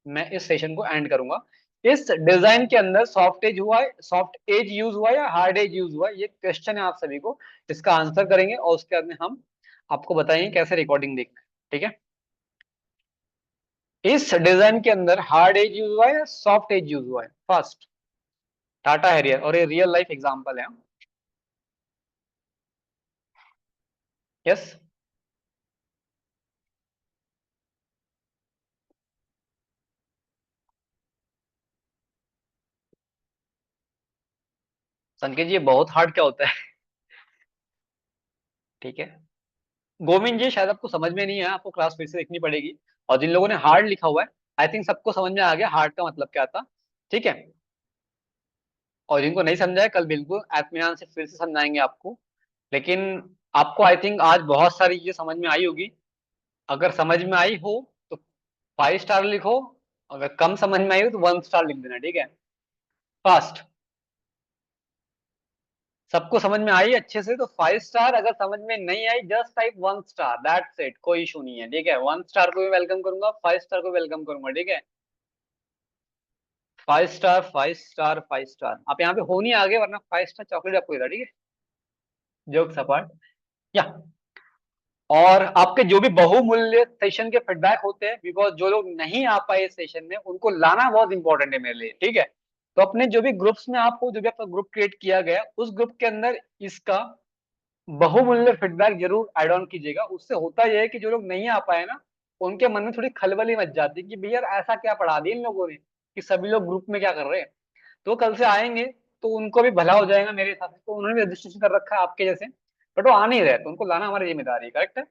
मैं इस सेशन को एंड करूंगा। इस डिजाइन के अंदर सॉफ्ट एज हुआ है, सॉफ्ट एज यूज हुआ है या हार्ड एज यूज हुआ है, ये क्वेश्चन है आप सभी को। इसका आंसर करेंगे और उसके बाद में हम आपको बताएंगे कैसे रिकॉर्डिंग देख, ठीक है। इस डिजाइन के अंदर हार्ड एज यूज हुआ है या सॉफ्ट एज यूज हुआ है? फर्स्ट, टाटा हैरियर, और ये रियल लाइफ एग्जांपल है। यस, संकेत जी ये बहुत हार्ड क्या होता है? ठीक है, गोविंद जी शायद आपको समझ में नहीं है, आपको क्लास फिर से देखनी पड़ेगी। और जिन लोगों ने हार्ड लिखा हुआ है, आई थिंक सबको समझ में आ गया हार्ड का मतलब क्या था, ठीक है। और जिनको नहीं समझा है, कल बिल्कुल एतमियान से फिर से समझाएंगे आपको। लेकिन आपको आई थिंक आज बहुत सारी चीजें समझ में आई होगी। अगर समझ में आई हो तो 5 स्टार लिखो, अगर कम समझ में आई हो तो 1 स्टार लिख देना, ठीक है। फर्स्ट, सबको समझ में आई अच्छे से? तो 5 स्टार। अगर समझ में नहीं I just type 1 star, that's it, कोई इशू नहीं है, ठीक है। 1 स्टार को भी वेलकम करूंगा, 5 स्टार को वेलकम करूंगा, ठीक है। 5 स्टार, 5 स्टार, 5 स्टार। आप यहाँ पे हो नहीं आगे, वरना 5 स्टार चॉकलेट आपको देता, ठीक है। Jokes apart. या और आपके जो भी बहुमूल्य सेशन के फीडबैक होते हैं, बिकॉज जो लोग नहीं आ पाए सेशन में उनको लाना बहुत इंपॉर्टेंट है मेरे लिए, ठीक है। तो अपने जो भी ग्रुप्स में आपको, जो भी आपका ग्रुप क्रिएट किया गया उस ग्रुप के अंदर इसका बहुमूल्य फीडबैक जरूर ऐड ऑन कीजिएगा। उससे होता यह है कि जो लोग नहीं आ पाए ना, उनके मन में थोड़ी खलबली मच जाती है कि भैया यार ऐसा क्या पढ़ा दिया इन लोगों ने कि सभी लोग ग्रुप में क्या कर रहे हैं। तो कल से आएंगे तो उनको भी भला हो जाएगा मेरे हिसाब से। तो उन्होंने भी रजिस्ट्रेशन कर रखा है आपके जैसे, बट वो आ नहीं रहे, तो उनको लाना हमारी जिम्मेदारी है, करेक्ट है।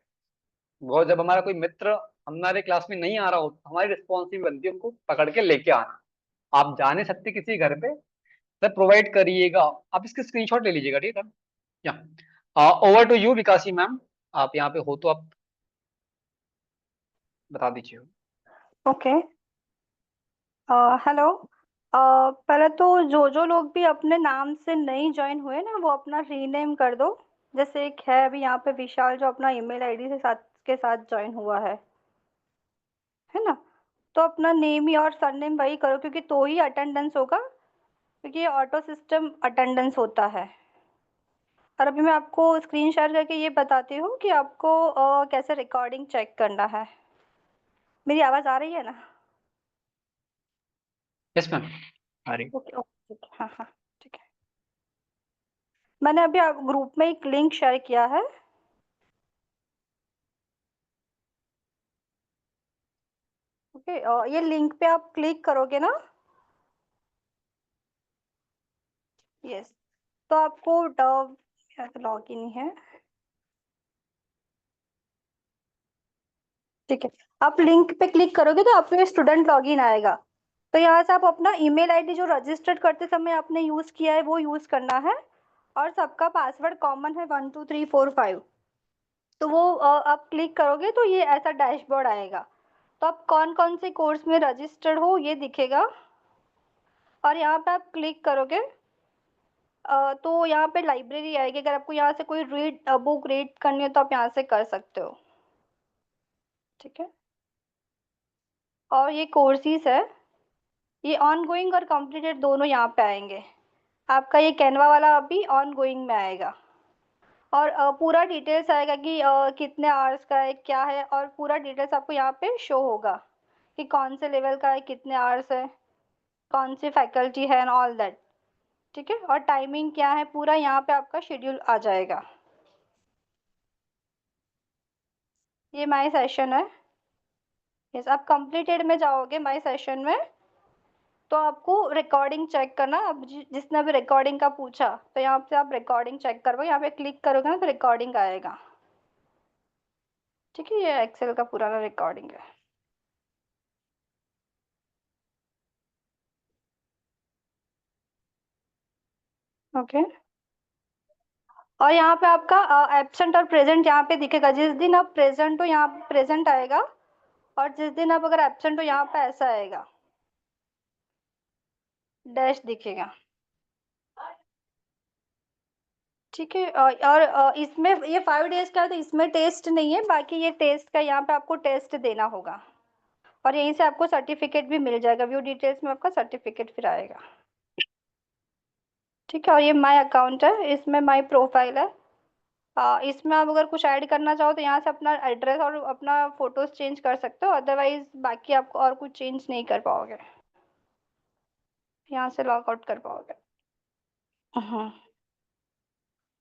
वो जब हमारा कोई मित्र हमारे क्लास में नहीं आ रहा हो तो हमारी रिस्पॉन्सिबिलिटी बनती है उनको पकड़ के लेके आना। आप जा नहीं सकते किसी घर पे, सर प्रोवाइड करिएगा। आप इसके स्क्रीनशॉट ले लीजिएगा, ठीक है। या over to you Vikasi ma'am, आप यहाँ पे हो तो आप बता दीजिए। ओके। हेलो। पहले तो जो लोग भी अपने नाम से नहीं ज्वाइन हुए ना, वो अपना रीनेम कर दो। जैसे एक है अभी यहाँ पे विशाल, जो अपना ईमेल आईडी के साथ ज्वाइन हुआ है ना। तो अपना नेम ही और सरनेम वही करो, क्योंकि तो ही अटेंडेंस होगा, क्योंकि ये ऑटो सिस्टम अटेंडेंस होता है। और अभी मैं आपको स्क्रीन शेयर करके ये बताती हूँ कि आपको कैसे रिकॉर्डिंग चेक करना है। मेरी आवाज़ आ रही है ना? यस मैम, आ रही। ओके ओके, ठीक है, हाँ हाँ, ठीक है। मैंने अभी आप ग्रुप में एक लिंक शेयर किया है। ओके, ये लिंक पे आप क्लिक करोगे ना, यस, तो आपको लॉग इन है, ठीक है। आप लिंक पे क्लिक करोगे तो आपको ये स्टूडेंट लॉगिन आएगा। तो यहाँ से आप अपना ईमेल आईडी जो रजिस्टर्ड करते समय आपने यूज किया है वो यूज करना है, और सबका पासवर्ड कॉमन है 12345। तो वो आप क्लिक करोगे तो ये ऐसा डैशबोर्ड आएगा। तो आप कौन कौन से कोर्स में रजिस्टर्ड हो ये दिखेगा, और यहाँ पे आप क्लिक करोगे तो यहाँ पे लाइब्रेरी आएगी। अगर आपको यहाँ से कोई बुक रीड करनी है तो आप यहाँ से कर सकते हो, ठीक है। और ये कोर्सेज है, ये ऑन गोइंग और कंप्लीटेड दोनों यहाँ पे आएंगे। आपका ये कैनवा वाला अभी ऑन गोइंग में आएगा, और पूरा डिटेल्स आएगा कि कितने आवर्स का है क्या है, और पूरा डिटेल्स आपको यहाँ पे शो होगा कि कौन से लेवल का है, कितने आवर्स है, कौन सी फैकल्टी है एंड ऑल दैट, ठीक है। और टाइमिंग क्या है, पूरा यहाँ पे आपका शेड्यूल आ जाएगा। ये माई सेशन है, यस। आप कंप्लीटेड में जाओगे माई सेशन में, तो आपको रिकॉर्डिंग चेक करना। अब जिसने भी रिकॉर्डिंग का पूछा तो यहाँ से आप रिकॉर्डिंग चेक करो, यहाँ पे क्लिक करोगे ना तो रिकॉर्डिंग आएगा, ठीक है। ये एक्सेल का पुराना रिकॉर्डिंग है, ओके। और यहाँ पे आपका एब्सेंट और प्रेजेंट यहाँ पे दिखेगा। जिस दिन आप प्रेजेंट हो यहाँ प्रेजेंट आएगा, और जिस दिन आप अगर एब्सेंट हो यहाँ पे ऐसा आएगा, डैश दिखेगा, ठीक है। और इसमें ये 5 डेज का है तो इसमें टेस्ट नहीं है, बाकी ये टेस्ट का यहाँ पे आपको टेस्ट देना होगा, और यहीं से आपको सर्टिफिकेट भी मिल जाएगा। व्यू डिटेल्स में आपका सर्टिफिकेट फिर आएगा, ठीक है। और ये माय अकाउंट है, इसमें माय प्रोफाइल है। इसमें आप अगर कुछ ऐड करना चाहो तो यहाँ से अपना एड्रेस और अपना फोटोज चेंज कर सकते हो, अदरवाइज बाकी आपको और कुछ चेंज नहीं कर पाओगे, यहाँ से लॉग आउट कर पाओगे। हाँ,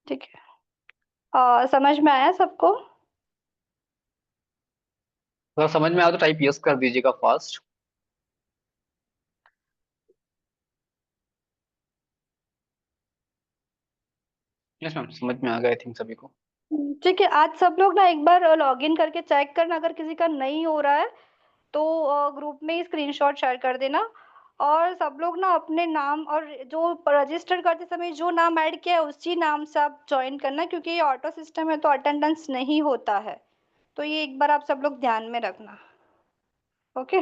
ठीक है। समझ में आया सबको? अगर समझ में आया तो टाइप यस कर दीजिएगा फास्ट। यस मैम, समझ में आ गया आई थिंक सभी को। ठीक है। आज सब लोग ना एक बार लॉगिन करके चेक करना, अगर किसी का नहीं हो रहा है तो ग्रुप में ही स्क्रीनशॉट शेयर कर देना। और सब लोग ना अपने नाम और जो रजिस्टर करते समय जो नाम ऐड किया है उसी नाम से आप ज्वाइन करना, क्योंकि ये ऑटो सिस्टम है तो अटेंडेंस नहीं होता है। तो ये एक बार आप सब लोग ध्यान में रखना, ओके।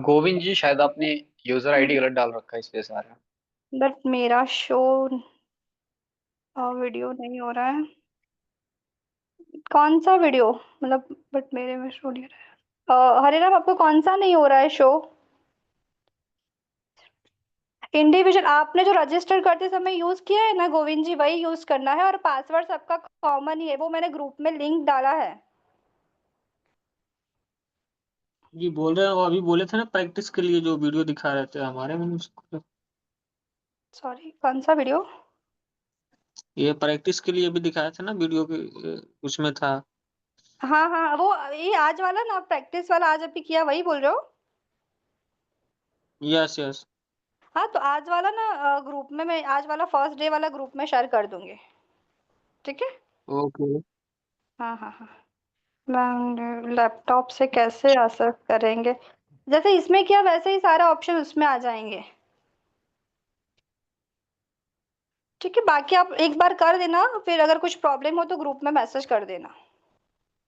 गोविंद जी, शायद आपने यूजर आईडी गलत डाल रखा है, इस वजह से आ रहा है। बट मेरा शो वीडियो नहीं हो रहा है। कौन सा वीडियो? मतलब बट मेरे में शो नहीं हो रहा है। हरे राम, आपको कौन सा नहीं हो रहा है शो? इंडिविजुअल आपने जो रजिस्टर करते समय यूज किया है ना गोविंद जी, वही यूज करना है और पासवर्ड सबका कॉमन ही है, वो मैंने ग्रुप में लिंक डाला है। जी बोल रहे हो, अभी बोले थे ना प्रैक्टिस के लिए जो वीडियो दिखा रहे थे हमारे में उसको। सॉरी, कौन सा वीडियो? ये प्रैक्टिस के लिए भी दिखाया था ना वीडियो के, उसमें था। हाँ हाँ, वो ये आज वाला ना, प्रैक्टिस वाला आज अभी किया, वही बोल रहे हो? Yes yes. हाँ, तो आज वाला ना ग्रुप में मैं आज वाला फर्स्ट डे वाला ग्रुप में शेयर कर दूंगी, ठीक है? ओके। हाँ हाँ हाँ। मैं लैपटॉप से कैसे एक्सेस करेंगे? जैसे इसमें किया वैसे ही सारे ऑप्शन उसमें आ जाएंगे, ठीक है? बाकी आप एक बार कर देना, फिर अगर कुछ प्रॉब्लम हो तो ग्रुप में मैसेज कर देना।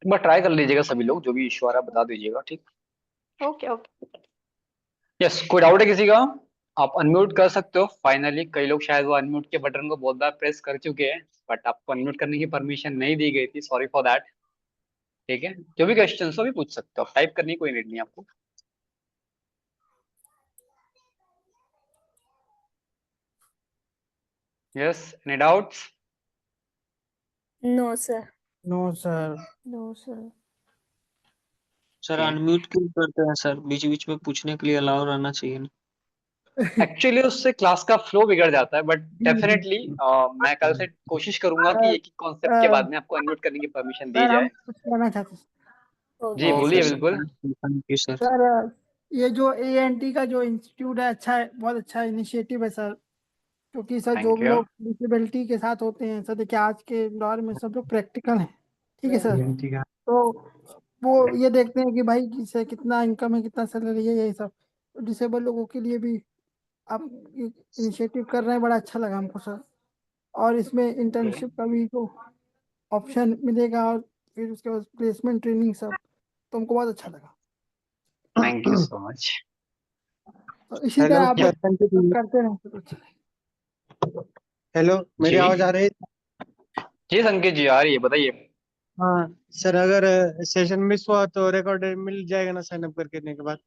एक बार ट्राई कर लीजिएगा सभी लोग, जो भी इश्यू आ रहा है बता दीजिएगा, ठीक। Okay okay. यस, कोई डाउट है किसी का? आप अनम्यूट कर सकते हो। फाइनली कई लोग शायद वो अनम्यूट के बटन को बहुत बार प्रेस कर चुके हैं, बट आपको अनम्यूट करने की परमिशन नहीं दी गई थी, सॉरी फॉर दैट। ठीक है, जो भी क्वेश्चन हो भी पूछ सकते हो, टाइप करने की कोई नीड नहीं आपको। Yes, any doubts? No sir. No sir. No sir. Sir Okay. Unmute क्यों करते हैं सर? बीच बीच में पूछने के लिए अलाउ रहना चाहिए ना। एक्चुअली उससे क्लास का फ्लो बिगड़ जाता है, बट डेफिनेटली मैं कल से कोशिश करूंगा कि एक ही कॉन्सेप्ट के बाद में आपको अनम्यूट करने की परमिशन दी सर हम जाए। कुछ कहना चाहते हैं। जी ओके ओके बोलिए, सर। सर, बिल्कुल। Thank you sir. सर ये जो ANT का जो इंस्टीट्यूट है, अच्छा है, बहुत अच्छा इनिशिएटिव है सर। क्योंकि सर जो थैंक भी यू। लोग डिसेबिलिटी के साथ होते हैं सर, देखिए आज के दौर में सब लोग प्रैक्टिकल हैं, ठीक है सर? तो वो ये देखते हैं कि भाई किसे कितना इनकम है, कितना सैलरी है, यही सब। तो डिसेबल लोगों के लिए भी आप इनिशिएटिव कर रहे हैं, बड़ा अच्छा लगा हमको सर। और इसमें इंटर्नशिप का भी तो ऑप्शन मिलेगा, और फिर उसके बाद प्लेसमेंट ट्रेनिंग सब, तो हमको बहुत अच्छा लगा। Thank you so much. तो इसी तरह आप लोग हेलो करते रहें तो अच्छा लगेगा। हेलो, मेरी जी आवाज आ रही है? जी संकेत जी, आ रही है, बताइए। हाँ सर, अगर सेशन मिस हुआ तो रिकॉर्ड मिल जाएगा ना साइन अप करने के बाद?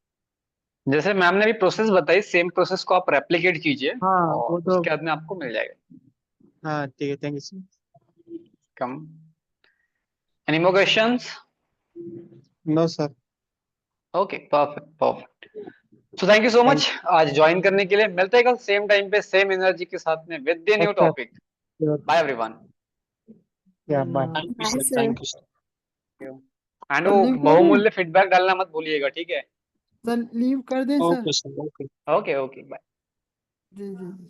जैसे मैम ने भी प्रोसेस बताई, सेम प्रोसेस को आप रेप्लिकेट कीजिए हाँ और वो तो। उसके बाद में आपको मिल जाएगा। हाँ ठीक है, thank you sir. Come. Any more questions? No sir. Okay, perfect perfect. So thank you so thank much आज ज्वाइन करने के लिए। मिलते हैं कल सेम टाइम पे सेम एनर्जी के साथ में विद द न्यू अच्छा। टॉपिक। Bye everyone. क्या बात। You bye sir, sir. Thank you. And sir वो लीव कर दें? बहुमूल्य फीडबैक डालना मत भूलिएगा, ठीक है? सर लीव कर दें sir? Okay sir, okay. Okay okay, bye. जी जी जी।